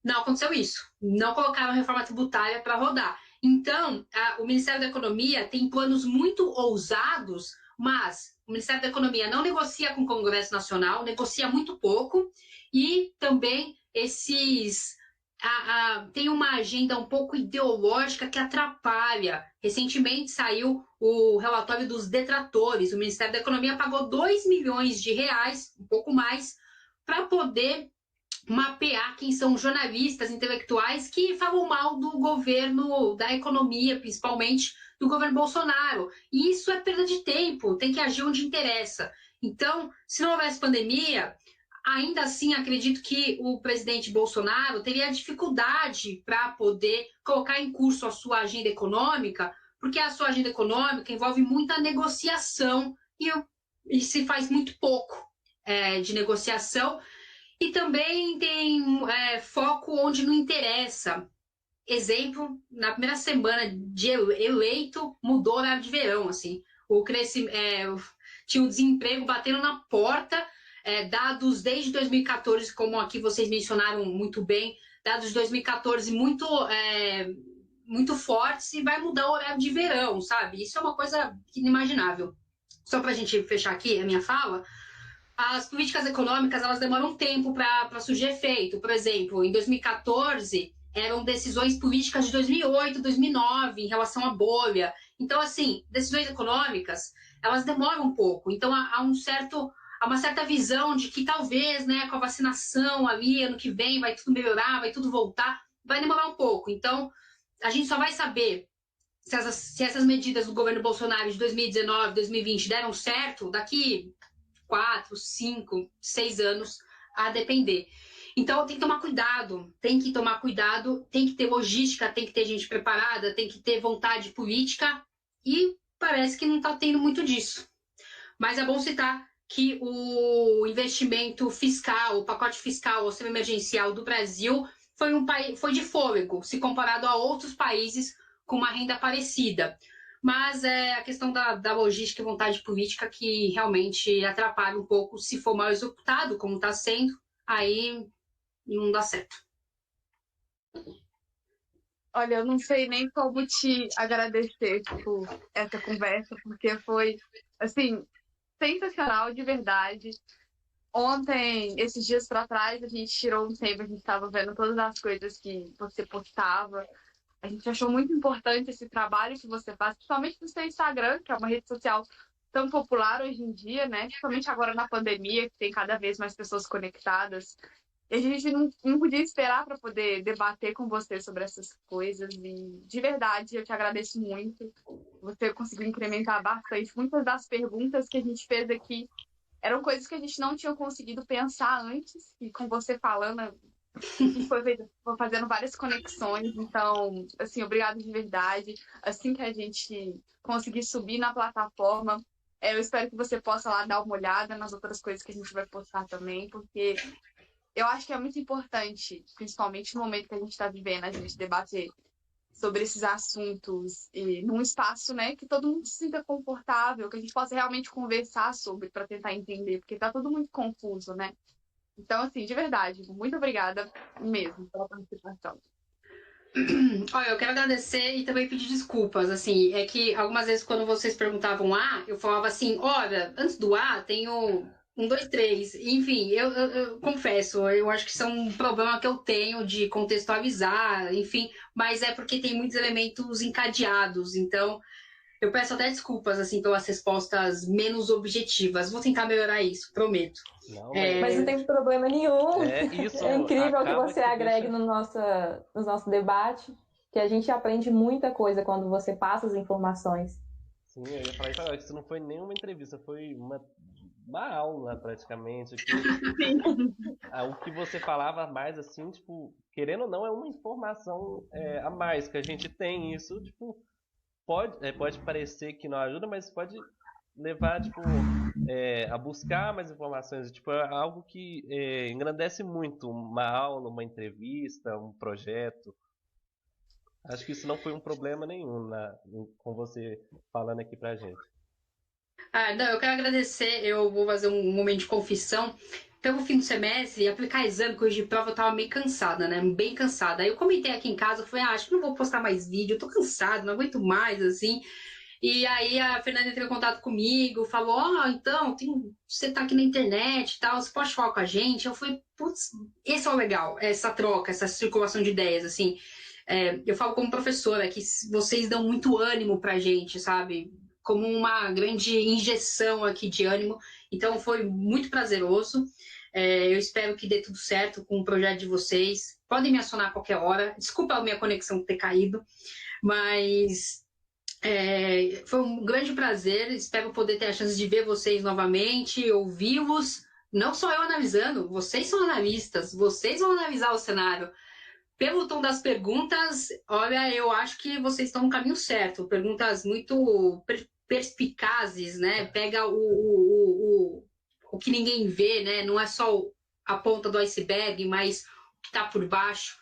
Não aconteceu isso. Não colocaram a reforma tributária para rodar. Então, o Ministério da Economia tem planos muito ousados, mas o Ministério da Economia não negocia com o Congresso Nacional, negocia muito pouco, e também tem uma agenda um pouco ideológica que atrapalha. Recentemente saiu o relatório dos detratores. O Ministério da Economia pagou 2 milhões de reais, um pouco mais, para poder mapear quem são jornalistas intelectuais que falam mal do governo, da economia, principalmente do governo Bolsonaro. E isso é perda de tempo, tem que agir onde interessa. Então, se não houvesse pandemia, ainda assim acredito que o presidente Bolsonaro teria dificuldade para poder colocar em curso a sua agenda econômica, porque a sua agenda econômica envolve muita negociação e se faz muito pouco de negociação. E também tem foco onde não interessa. Exemplo, na primeira semana de eleito, mudou o horário de verão, assim. Tinha um desemprego batendo na porta, dados desde 2014, como aqui vocês mencionaram muito bem, dados de 2014 muito fortes, e vai mudar o horário de verão, sabe? Isso é uma coisa inimaginável. Só para a gente fechar aqui a minha fala, as políticas econômicas, elas demoram tempo para surgir efeito. Por exemplo, em 2014, eram decisões políticas de 2008, 2009, em relação à bolha. Então, assim, decisões econômicas, elas demoram um pouco. Então, há uma certa visão de que talvez, né, com a vacinação ali, ano que vem, vai tudo melhorar, vai tudo voltar. Vai demorar um pouco. Então, a gente só vai saber se essas medidas do governo Bolsonaro de 2019, 2020 deram certo daqui 4, 5, 6 anos, a depender. Então, tem que tomar cuidado, tem que ter logística, tem que ter gente preparada, tem que ter vontade política, e parece que não está tendo muito disso. Mas é bom citar que o investimento fiscal, o pacote fiscal auxílio emergencial do Brasil foi de fôlego, se comparado a outros países com uma renda parecida. Mas é a questão da logística e vontade política que realmente atrapalha um pouco. Se for mal executado, como está sendo, aí não dá certo. Olha, eu não sei nem como te agradecer por essa conversa, porque foi, assim, sensacional de verdade. Ontem, esses dias para trás, a gente tirou um tempo, a gente estava vendo todas as coisas que você postava. A gente achou muito importante esse trabalho que você faz, principalmente no seu Instagram, que é uma rede social tão popular hoje em dia, né? Principalmente agora na pandemia, que tem cada vez mais pessoas conectadas. E a gente não podia esperar para poder debater com você sobre essas coisas. E, de verdade, eu te agradeço muito. Você conseguiu incrementar bastante. Muitas das perguntas que a gente fez aqui eram coisas que a gente não tinha conseguido pensar antes. E com você falando, foi fazendo várias conexões. Então, assim, obrigado de verdade. Assim que a gente conseguir subir na plataforma, eu espero que você possa lá dar uma olhada nas outras coisas que a gente vai postar também, porque eu acho que é muito importante, principalmente no momento que a gente está vivendo, a gente debater sobre esses assuntos e num espaço, né, que todo mundo se sinta confortável, que a gente possa realmente conversar sobre para tentar entender, porque tá tudo muito confuso, né? Então, assim, de verdade, muito obrigada mesmo pela participação. Olha, eu quero agradecer e também pedir desculpas, assim, é que algumas vezes quando vocês perguntavam eu falava assim, olha, antes do tenho 1, 2, 3, enfim, eu confesso, eu acho que isso é um problema que eu tenho de contextualizar, enfim, mas é porque tem muitos elementos encadeados, então eu peço até desculpas, assim, pelas respostas menos objetivas, vou tentar melhorar isso, prometo. Não, Mas não tem problema nenhum. Isso, É incrível que acaba você que agregue deixa... no nosso debate, que a gente aprende muita coisa quando você passa as informações. Sim, eu ia falar isso agora, que isso não foi nenhuma entrevista, foi uma aula praticamente. O que você falava mais assim, tipo, querendo ou não, é uma informação a mais que a gente tem. Isso, tipo, pode parecer que não ajuda, mas pode levar, tipo, a buscar mais informações. Tipo, é algo que engrandece muito uma aula, uma entrevista, um projeto. Acho que isso não foi um problema nenhum com você falando aqui pra gente. Não, eu quero agradecer, eu vou fazer um momento de confissão. Pelo fim do semestre, aplicar exame, coisa de prova, eu tava meio cansada, né? Bem cansada. Aí eu comentei aqui em casa, eu falei, acho que não vou postar mais vídeo, eu tô cansada, não aguento mais, assim. E aí a Fernanda entrou em contato comigo, falou, então, você tá aqui na internet e tal, você pode falar com a gente? Eu falei, putz, esse é o legal, essa troca, essa circulação de ideias, assim. Eu falo como professora, que vocês dão muito ânimo pra gente, sabe? Como uma grande injeção aqui de ânimo. Então, foi muito prazeroso. Eu espero que dê tudo certo com o projeto de vocês. Podem me acionar a qualquer hora. Desculpa a minha conexão ter caído, mas foi um grande prazer. Espero poder ter a chance de ver vocês novamente, ouvi-los. Não só eu analisando, vocês são analistas, vocês vão analisar o cenário. Pelo tom das perguntas, olha, eu acho que vocês estão no caminho certo. Perguntas muito perspicazes, né? Pega o que ninguém vê, né? Não é só a ponta do iceberg, mas o que está por baixo.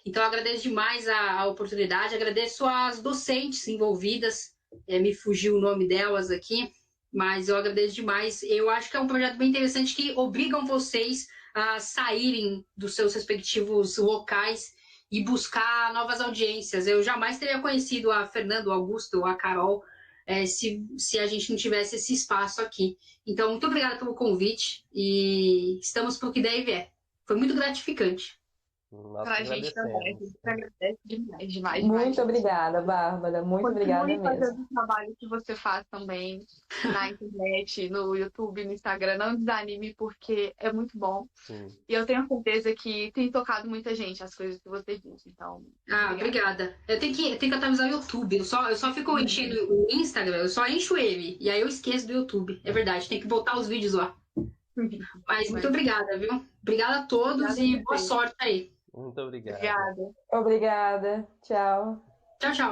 Então, eu agradeço demais a oportunidade, agradeço às docentes envolvidas, me fugiu o nome delas aqui, mas eu agradeço demais. Eu acho que é um projeto bem interessante que obrigam vocês a saírem dos seus respectivos locais e buscar novas audiências. Eu jamais teria conhecido a Fernanda, o Augusto, a Carol, se a gente não tivesse esse espaço aqui. Então, muito obrigada pelo convite e estamos para o que der e vier. Foi muito gratificante. Pra gente também. A gente agradece demais. Muito obrigada, Bárbara. Muito obrigada mesmo. Continue fazendo o trabalho que você faz também na internet, no YouTube, no Instagram. Não desanime, porque é muito bom. Sim. E eu tenho certeza que tem tocado muita gente as coisas que você diz. Então, obrigada. Eu tenho que atualizar o YouTube. Eu só fico enchendo o Instagram, eu só encho ele. E aí eu esqueço do YouTube. É verdade, tem que botar os vídeos lá. Mas muito obrigada, viu? Obrigada a todos e boa sorte aí. Muito obrigado. Obrigada. Obrigada. Tchau. Tchau, tchau.